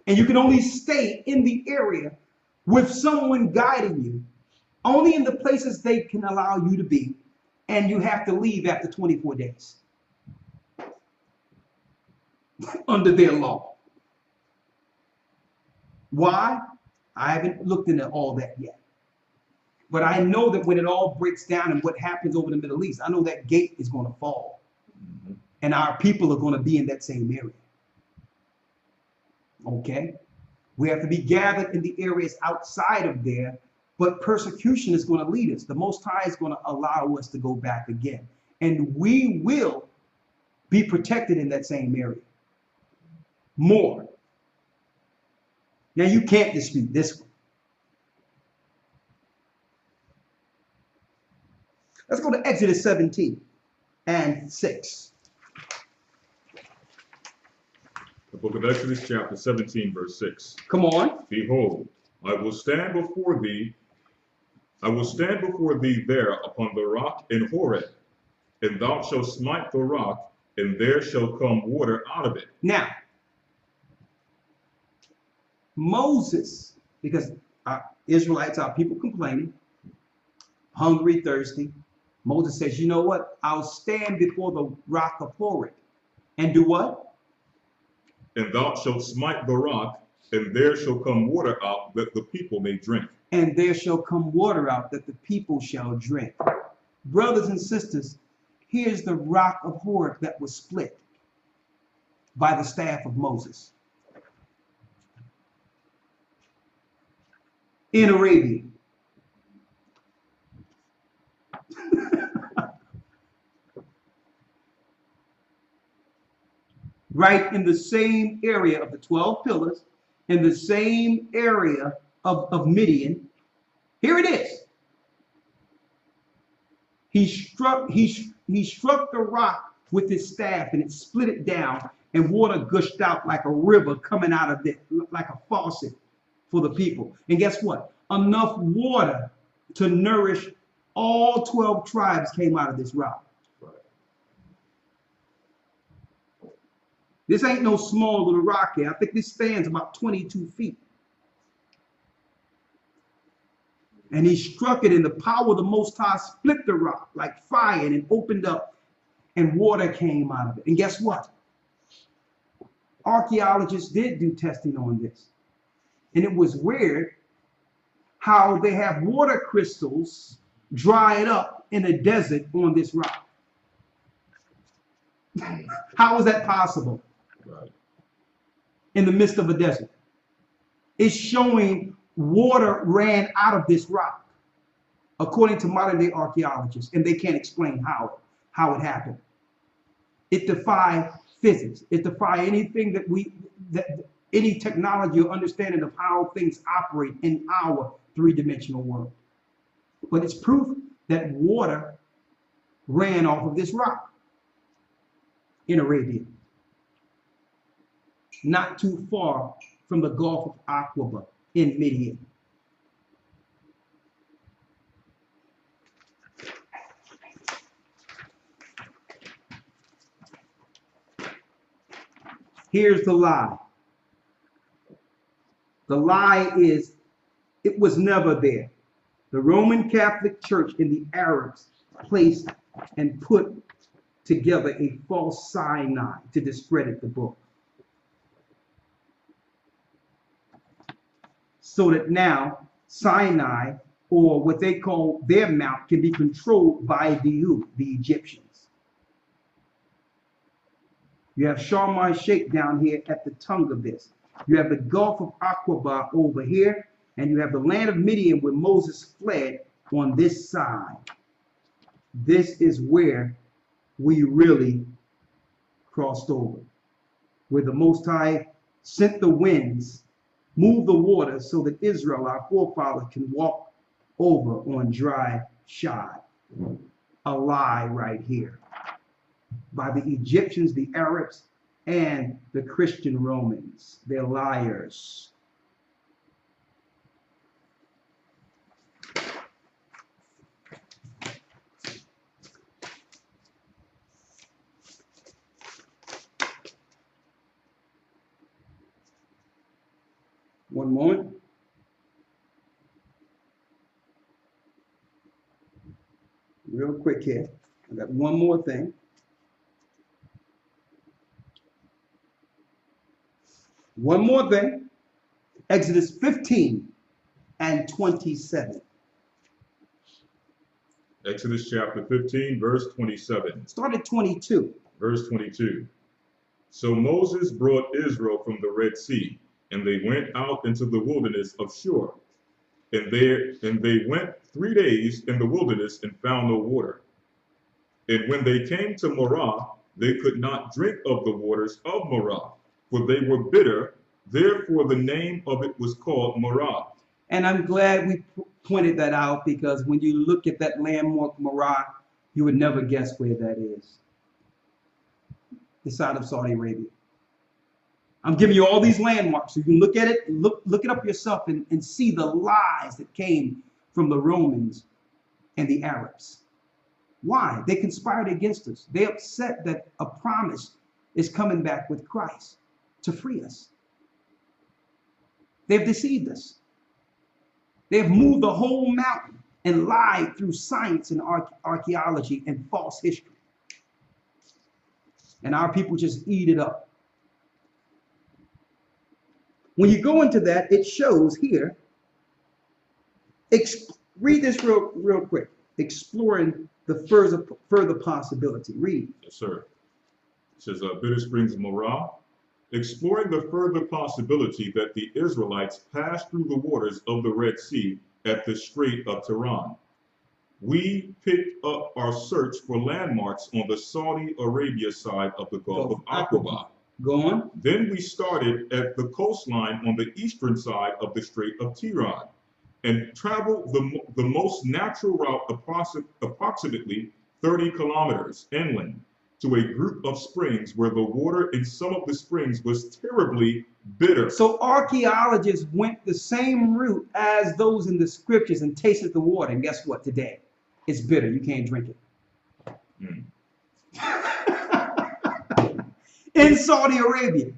And you can only stay in the area with someone guiding you, only in the places they can allow you to be, and you have to leave after 24 days under their law. Why? I haven't looked into all that yet. But I know that when it all breaks down and what happens over the Middle East, I know that gate is going to fall. And our people are going to be in that same area. Okay? We have to be gathered in the areas outside of there, but persecution is going to lead us. The Most High is going to allow us to go back again. And we will be protected in that same area. More. Now, you can't dispute this one. Let's go to Exodus 17 and 6. The book of Exodus, chapter 17, verse 6. Come on. Behold, I will stand before thee there upon the rock in Horeb, and thou shalt smite the rock, and there shall come water out of it. Now, Moses, because our Israelites, our people complaining, hungry, thirsty, Moses says, you know what? I'll stand before the rock of Horeb and do what? And thou shalt smite the rock, and there shall come water out that the people may drink. And there shall come water out that the people shall drink. Brothers and sisters, here's the rock of Horeb that was split by the staff of Moses in Arabia. Right in the same area of the 12 pillars, in the same area of Midian. Here it is. He struck the rock with his staff, and it split it down, and water gushed out like a river coming out of it, like a faucet for the people. And guess what? Enough water to nourish all 12 tribes came out of this rock. This ain't no small little rock here. I think this stands about 22 feet. And he struck it, and the power of the Most High split the rock like fire, and it opened up, and water came out of it. And guess what? Archaeologists did do testing on this. And it was weird how they have water crystals dried up in a desert on this rock. How is that possible? Right. In the midst of a desert. It's showing water ran out of this rock, according to modern day archaeologists, and they can't explain how it happened. It defies physics. It defies anything that any technology or understanding of how things operate in our three-dimensional world. But it's proof that water ran off of this rock in Arabia, not too far from the Gulf of Aqaba in Midian. Here's the lie. The lie is it was never there. The Roman Catholic Church and the Arabs placed and put together a false Sinai to discredit the book. So that now Sinai, or what they call their mount, can be controlled by the Egyptians. You have Sharm el-Sheikh down here at the tongue of this. You have the Gulf of Aqaba over here, and you have the land of Midian where Moses fled on this side. This is where we really crossed over, where the Most High sent the winds, moved the water so that Israel, our forefathers, can walk over on dry shot. A lie right here by the Egyptians, the Arabs, and the Christian Romans. They're liars. One moment. Real quick here. I got one more thing. One more thing. Exodus 15 and 27. Exodus chapter 15, verse 27. Start at 22. Verse 22. So Moses brought Israel from the Red Sea, and they went out into the wilderness of Shur. And they went 3 days in the wilderness and found no water. And when they came to Marah, they could not drink of the waters of Marah, for they were bitter. Therefore the name of it was called Marah. And I'm glad we pointed that out, because when you look at that landmark Marah, you would never guess where that is. The side of Saudi Arabia. I'm giving you all these landmarks so you can look at it, look it up yourself, and see the lies that came from the Romans and the Arabs. Why? They conspired against us. They upset that a promise is coming back with Christ to free us. They've deceived us. They've moved the whole mountain and lied through science and archaeology and false history. And our people just eat it up. When you go into that, it shows here, read this real quick, exploring the further possibility. Read. Yes, sir. It says, Bitter Springs of Marah, exploring the further possibility that the Israelites passed through the waters of the Red Sea at the Strait of Tiran. We picked up our search for landmarks on the Saudi Arabia side of the Gulf of Aqaba. Go on. Then we started at the coastline on the eastern side of the Strait of Tiran and traveled the most natural route, approximately 30 kilometers inland, to a group of springs where the water in some of the springs was terribly bitter. So archaeologists went the same route as those in the scriptures and tasted the water. And guess what? Today, it's bitter. You can't drink it. Mm. In Saudi Arabia.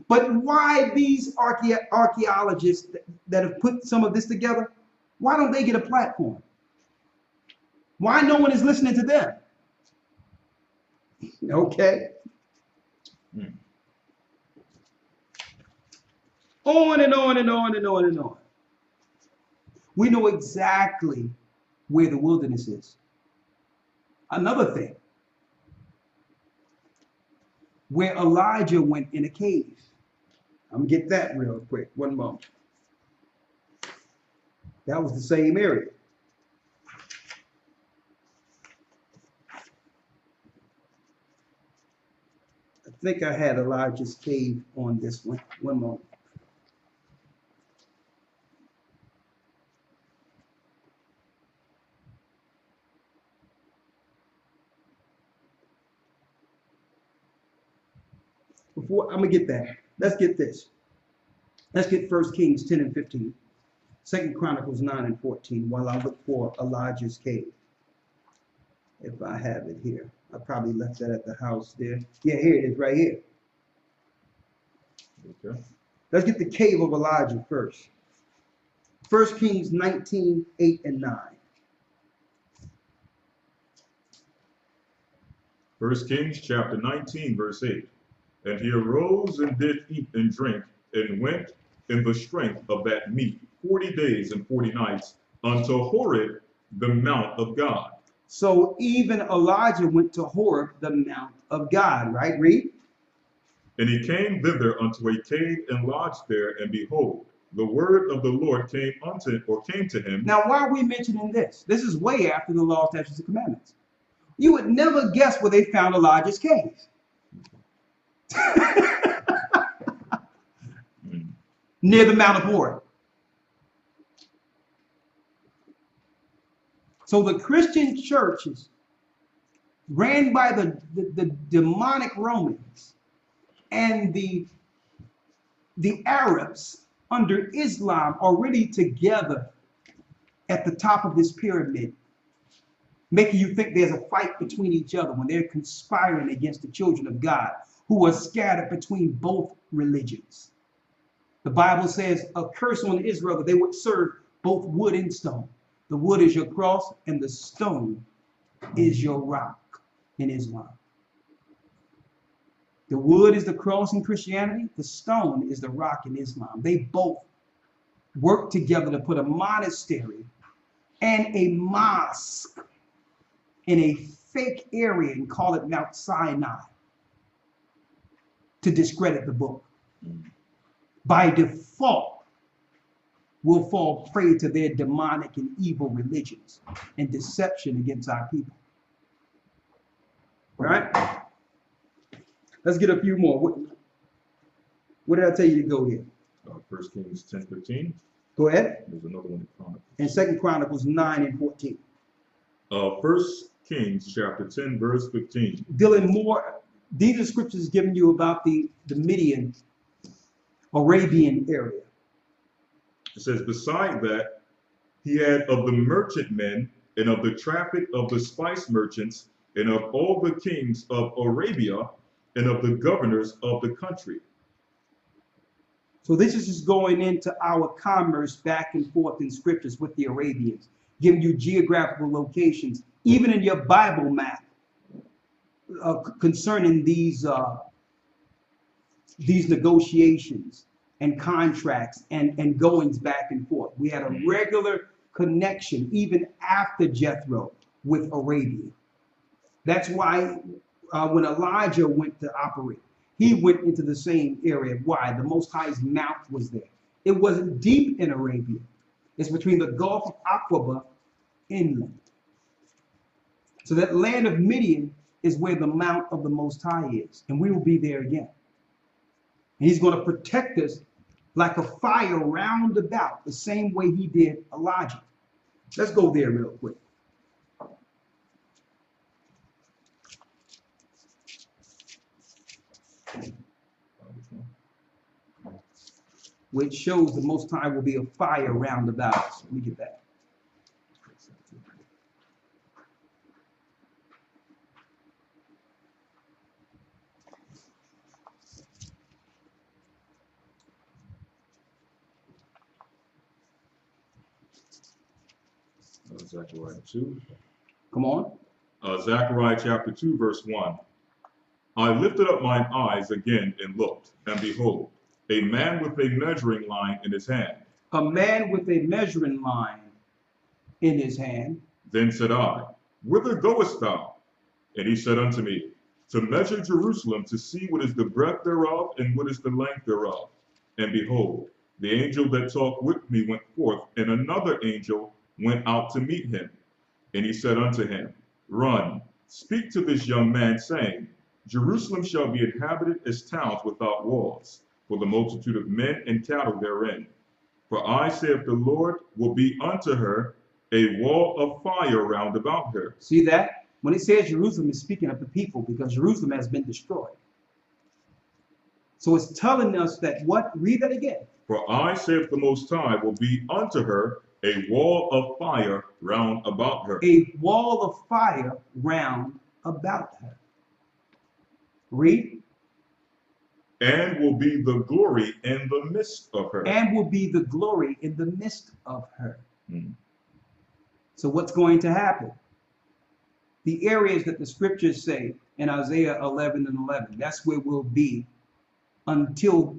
But why these archaeologists that have put some of this together, why don't they get a platform? Why no one is listening to them? Okay. Mm. On and on and on and on and on. We know exactly where the wilderness is. Another thing, where Elijah went in a cave. I'm gonna get that real quick. One moment. That was the same area. I think I had Elijah's cave on this one. One moment. I'm gonna get that. Let's get this. Let's get 1 Kings 10 and 15. 2 Chronicles 9 and 14 while I look for Elijah's cave. If I have it here. I probably left that at the house there. Yeah, here it is, right here. Okay. Let's get the cave of Elijah first. 1 Kings 19, 8 and 9. 1 Kings chapter 19, verse 8. And he arose and did eat and drink, and went in the strength of that meat 40 days and 40 nights unto Horeb, the mount of God. So even Elijah went to Horeb, the mount of God, right? Read. And he came thither unto a cave and lodged there, and behold, the word of the Lord came to him. Now, why are we mentioning this? This is way after the law, statutes, and commandments. You would never guess where they found Elijah's cave. Near the Mount of Horeb. So the Christian churches ran by the demonic Romans and the Arabs under Islam already together at the top of this pyramid, making you think there's a fight between each other when they're conspiring against the children of God who are scattered between both religions. The Bible says a curse on Israel that they would serve both wood and stone. The wood is your cross and the stone is your rock in Islam. The wood is the cross in Christianity. The stone is the rock in Islam. They both work together to put a monastery and a mosque in a fake area and call it Mount Sinai to discredit the book. By default, we'll fall prey to their demonic and evil religions and deception against our people. All right? Let's get a few more. What did I tell you to go here? 1 Kings 10:15. Go ahead. There's another one in Chronicles. And 2 Chronicles 9 and 14. 1 Kings chapter 10, verse 15. Dealing more, these are scriptures giving you about the Median, Arabian area. It says, beside that, he had of the merchantmen and of the traffic of the spice merchants and of all the kings of Arabia and of the governors of the country. So this is just going into our commerce back and forth in scriptures with the Arabians, giving you geographical locations, even in your Bible map, concerning these negotiations and contracts and goings back and forth. We had a regular connection even after Jethro with Arabia. That's why when Elijah went to operate, he went into the same area. Why? The Most High's mouth was there. It wasn't deep in Arabia. It's between the Gulf of Aqaba inland. So that land of Midian is where the mount of the Most High is. And we will be there again. And he's going to protect us like a fire round about, the same way he did Elijah. Let's go there real quick. Which shows the Most High will be a fire round about us. Let me get that. Zechariah 2. Come on. Zechariah chapter 2, verse 1. I lifted up mine eyes again and looked, and behold, a man with a measuring line in his hand. A man with a measuring line in his hand. Then said I, whither goest thou? And he said unto me, to measure Jerusalem, to see what is the breadth thereof, and what is the length thereof. And behold, the angel that talked with me went forth, and another angel went out to meet him. And he said unto him, run, speak to this young man, saying, Jerusalem shall be inhabited as towns without walls, for the multitude of men and cattle therein. For I, saith the Lord, will be unto her a wall of fire round about her. See that? When it says Jerusalem, it's speaking of the people, because Jerusalem has been destroyed. So it's telling us that what? Read that again. For I, saith the Most High, will be unto her a wall of fire round about her. A wall of fire round about her. Read. And will be the glory in the midst of her. And will be the glory in the midst of her. So what's going to happen? The areas that the scriptures say in Isaiah 11 and 11, that's where we'll be until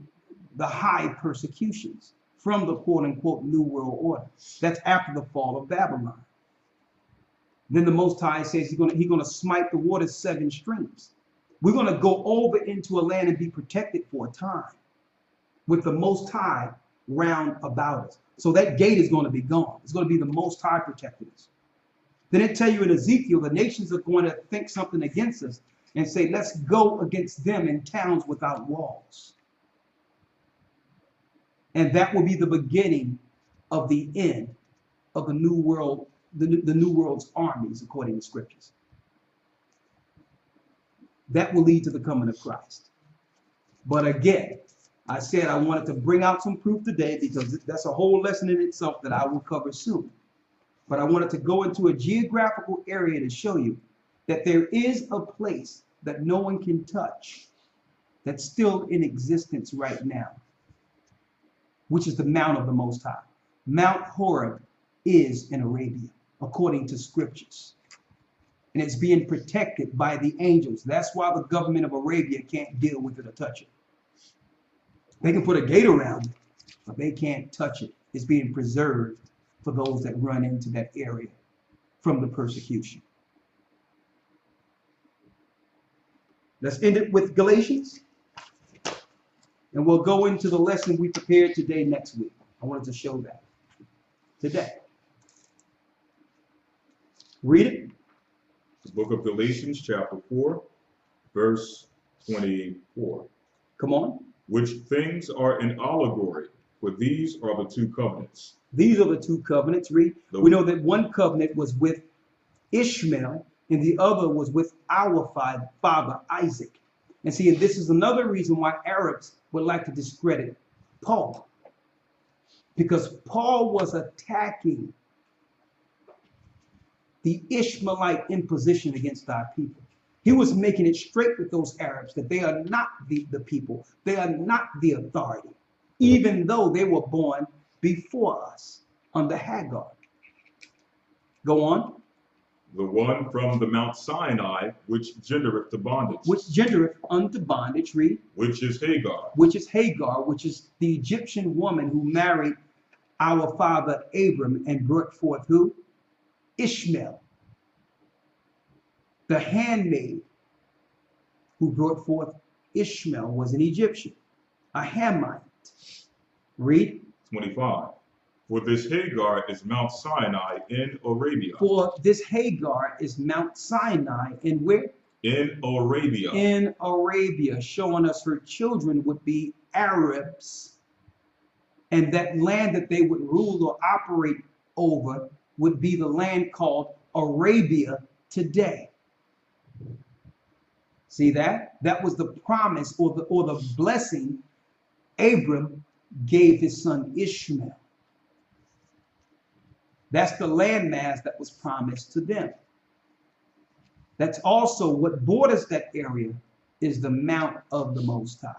the high persecutions from the quote-unquote New World Order. That's after the fall of Babylon. Then the Most High says he's going to smite the waters 7 streams. We're going to go over into a land and be protected for a time with the Most High round about us. So that gate is going to be gone. It's going to be the Most High protecting us. Then it tell you in Ezekiel, the nations are going to think something against us and say, let's go against them in towns without walls. And that will be the beginning of the end of the New World the New World's armies, according to scriptures. That will lead to the coming of Christ. But again, I said I wanted to bring out some proof today because that's a whole lesson in itself that I will cover soon. But I wanted to go into a geographical area to show you that there is a place that no one can touch that's still in existence right now, which is the Mount of the Most High. Mount Horeb is in Arabia, according to scriptures. And it's being protected by the angels. That's why the government of Arabia can't deal with it or touch it. They can put a gate around it, but they can't touch it. It's being preserved for those that run into that area from the persecution. Let's end it with Galatians. And we'll go into the lesson we prepared today next week. I wanted to show that today. Read it. The book of Galatians, chapter 4, verse 24. Come on. Which things are an allegory, for these are the two covenants. These are the two covenants. Read. We know that one covenant was with Ishmael and the other was with our father Isaac. And see, and this is another reason why Arabs would like to discredit Paul. Because Paul was attacking the Ishmaelite imposition against our people. He was making it straight with those Arabs that they are not the people. They are not the authority, even though they were born before us under Hagar. Go on. The one from the Mount Sinai, which gendereth to bondage. Which gendereth unto bondage, read. Which is Hagar. Which is Hagar, which is the Egyptian woman who married our father Abram and brought forth who? Ishmael. The handmaid who brought forth Ishmael was an Egyptian, a Hamite. Read. 25. For this Hagar is Mount Sinai in Arabia. For this Hagar is Mount Sinai in where? In Arabia. In Arabia, showing us her children would be Arabs. And that land that they would rule or operate over would be the land called Arabia today. See that? That was the promise or the blessing Abram gave his son Ishmael. That's the landmass that was promised to them. That's also what borders that area is the Mount of the Most High.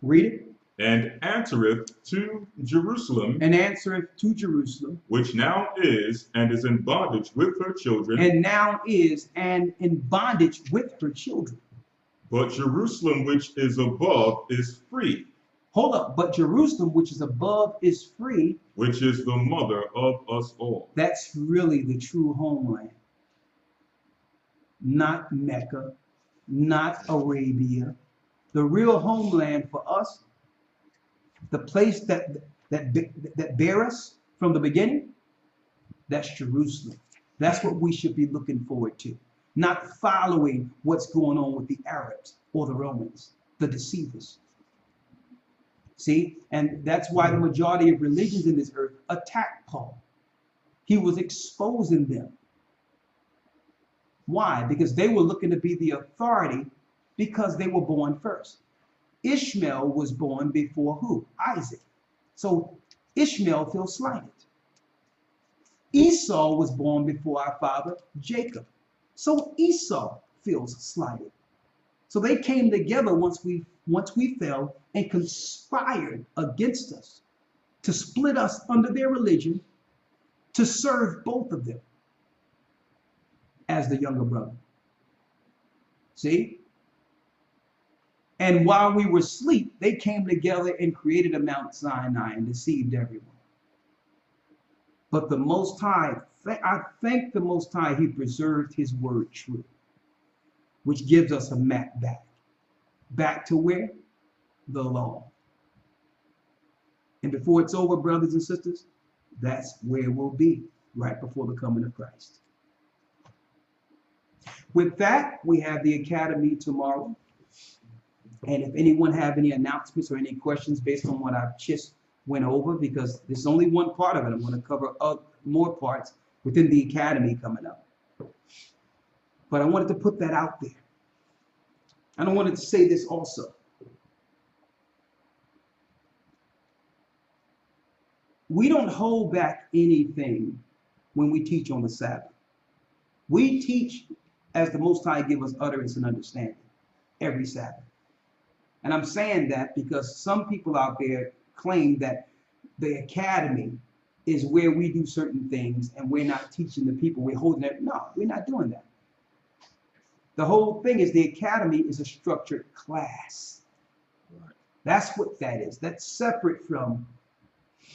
Read it. And answereth to Jerusalem. And answereth to Jerusalem. Which now is and is in bondage with her children. And now is and in bondage with her children. But Jerusalem which is above is free. Hold up, but Jerusalem which is above is free. Which is the mother of us all. That's really the true homeland. Not Mecca, not Arabia. The real homeland for us, the place that bear us from the beginning, that's Jerusalem. That's what we should be looking forward to. Not following what's going on with the Arabs or the Romans, the deceivers. See, and that's why the majority of religions in this earth attacked Paul. He was exposing them. Why? Because they were looking to be the authority because they were born first. Ishmael was born before who? Isaac. So Ishmael feels slighted. Esau was born before our father Jacob. So Esau feels slighted. So they came together once we fell and conspired against us to split us under their religion, to serve both of them as the younger brother. See? And while we were asleep, they came together and created a Mount Sinai and deceived everyone. But the Most High, I thank the Most High, He preserved His word true, which gives us a map back. Back to where? The law. And before it's over, brothers and sisters, that's where we'll be, right before the coming of Christ. With that, we have the Academy tomorrow. And if anyone have any announcements or any questions based on what I've just went over, because there's only one part of it. I'm going to cover more parts within the academy coming up. But I wanted to put that out there. And I wanted to say this also. We don't hold back anything when we teach on the Sabbath. We teach as the Most High give us utterance and understanding every Sabbath. And I'm saying that because some people out there claim that the academy is where we do certain things and we're not teaching the people, we're holding it. No, we're not doing that. The whole thing is the academy is a structured class. Right. That's what that is. That's separate from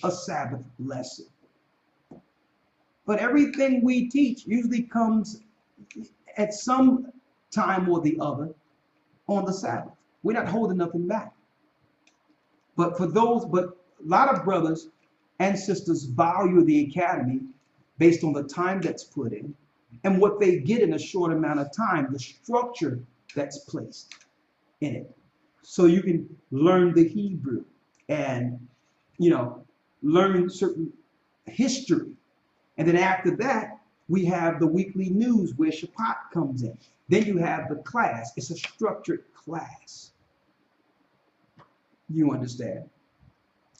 a Sabbath lesson. But everything we teach usually comes at some time or the other on the Sabbath. We're not holding nothing back. But a lot of brothers and sisters value the academy based on the time that's put in and what they get in a short amount of time, the structure that's placed in it. So you can learn the Hebrew and, learn certain history. And then after that, we have the weekly news where Shabbat comes in. Then you have the class. It's a structured class. You understand?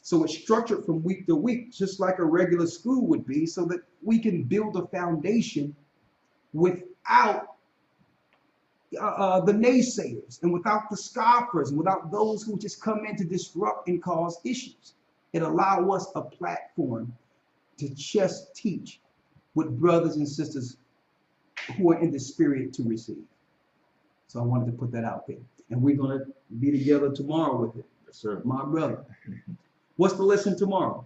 So it's structured from week to week, just like a regular school would be, so that we can build a foundation without the naysayers and without the scoffers and without those who just come in to disrupt and cause issues. It allows us a platform to just teach with brothers and sisters who are in the spirit to receive. So I wanted to put that out there. And we're going to be together tomorrow with it. Yes, sir. My brother. What's the lesson tomorrow?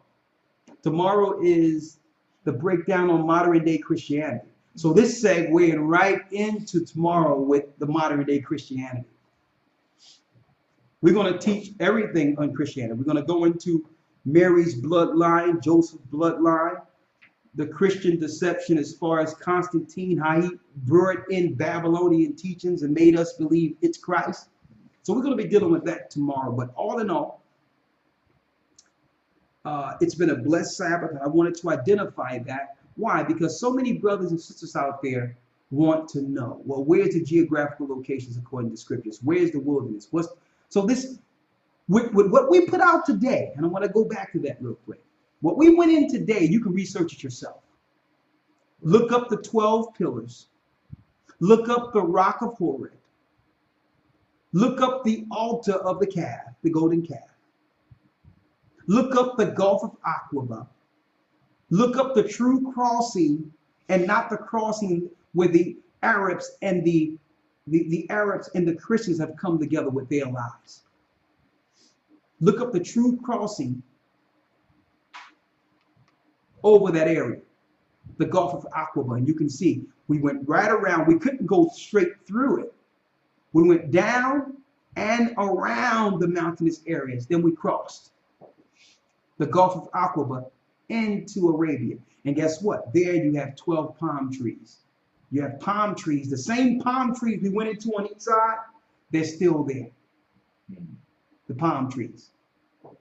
Tomorrow is the breakdown on modern day Christianity. So this segues right into tomorrow with the modern day Christianity. We're going to teach everything on Christianity. We're going to go into Mary's bloodline, Joseph's bloodline, the Christian deception as far as Constantine, how he brought in Babylonian teachings and made us believe it's Christ. So we're going to be dealing with that tomorrow. But all in all, it's been a blessed Sabbath, and I wanted to identify that. Why? Because so many brothers and sisters out there want to know, well, where's the geographical locations according to scriptures? Where's the wilderness? So this, with what we put out today, and I want to go back to that real quick. What we went in today, you can research it yourself. Look up the 12 pillars. Look up the rock of Horeb. Look up the altar of the calf, the golden calf. Look up the Gulf of Aqaba. Look up the true crossing, and not the crossing where the Arabs and the Arabs and the Christians have come together with their lives. Look up the true crossing over that area, the Gulf of Aqaba, and you can see we went right around. We couldn't go straight through it. We went down and around the mountainous areas. Then we crossed the Gulf of Aqaba into Arabia. And guess what? There you have 12 palm trees. You have palm trees. The same palm trees we went into on each side, they're still there. The palm trees.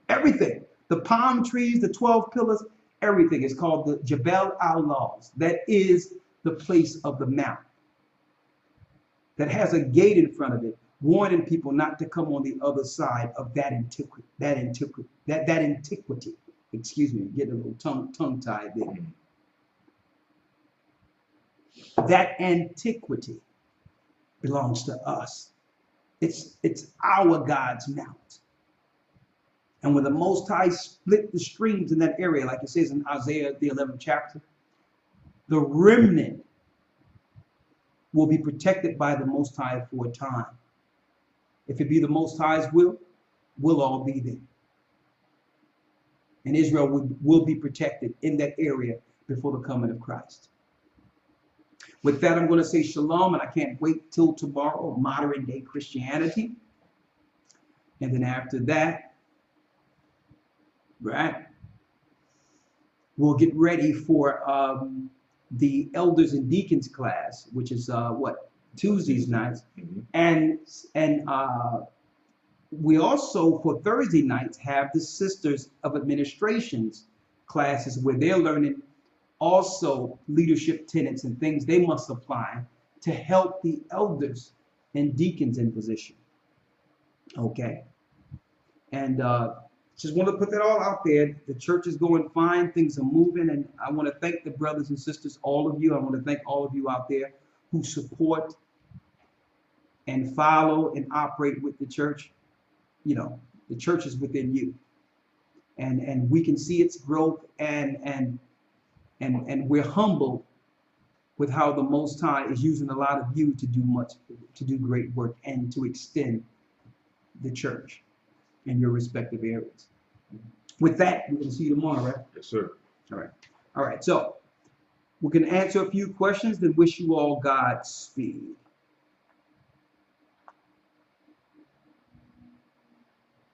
Everything. The palm trees, the 12 pillars, everything is called the Jebel al-Lawz. That is the place of the mount that has a gate in front of it, warning people not to come on the other side of that antiquity. Excuse me, get a little tongue-tied there. That antiquity belongs to us. It's our God's mount. And when the Most High split the streams in that area, like it says in Isaiah, the 11th chapter, the remnant will be protected by the Most High for a time. If it be the Most High's will, we'll all be there. And Israel will be protected in that area before the coming of Christ. With that, I'm going to say shalom, and I can't wait till tomorrow, modern day Christianity. And then after that, right, we'll get ready for the elders and deacons class, which is Tuesdays nights, and We also, for Thursday nights, have the Sisters of Administrations classes where they're learning also leadership tenets and things they must apply to help the elders and deacons in position. Okay. And just want to put that all out there. The church is going fine. Things are moving. And I want to thank the brothers and sisters, all of you. I want to thank all of you out there who support and follow and operate with the church. You know, the church is within you. And we can see its growth, and we're humbled with how the Most High is using a lot of you to do great work and to extend the church in your respective areas. With that, we're going to see you tomorrow, right? Yes, sir. All right. So we're going to answer a few questions, then wish you all Godspeed.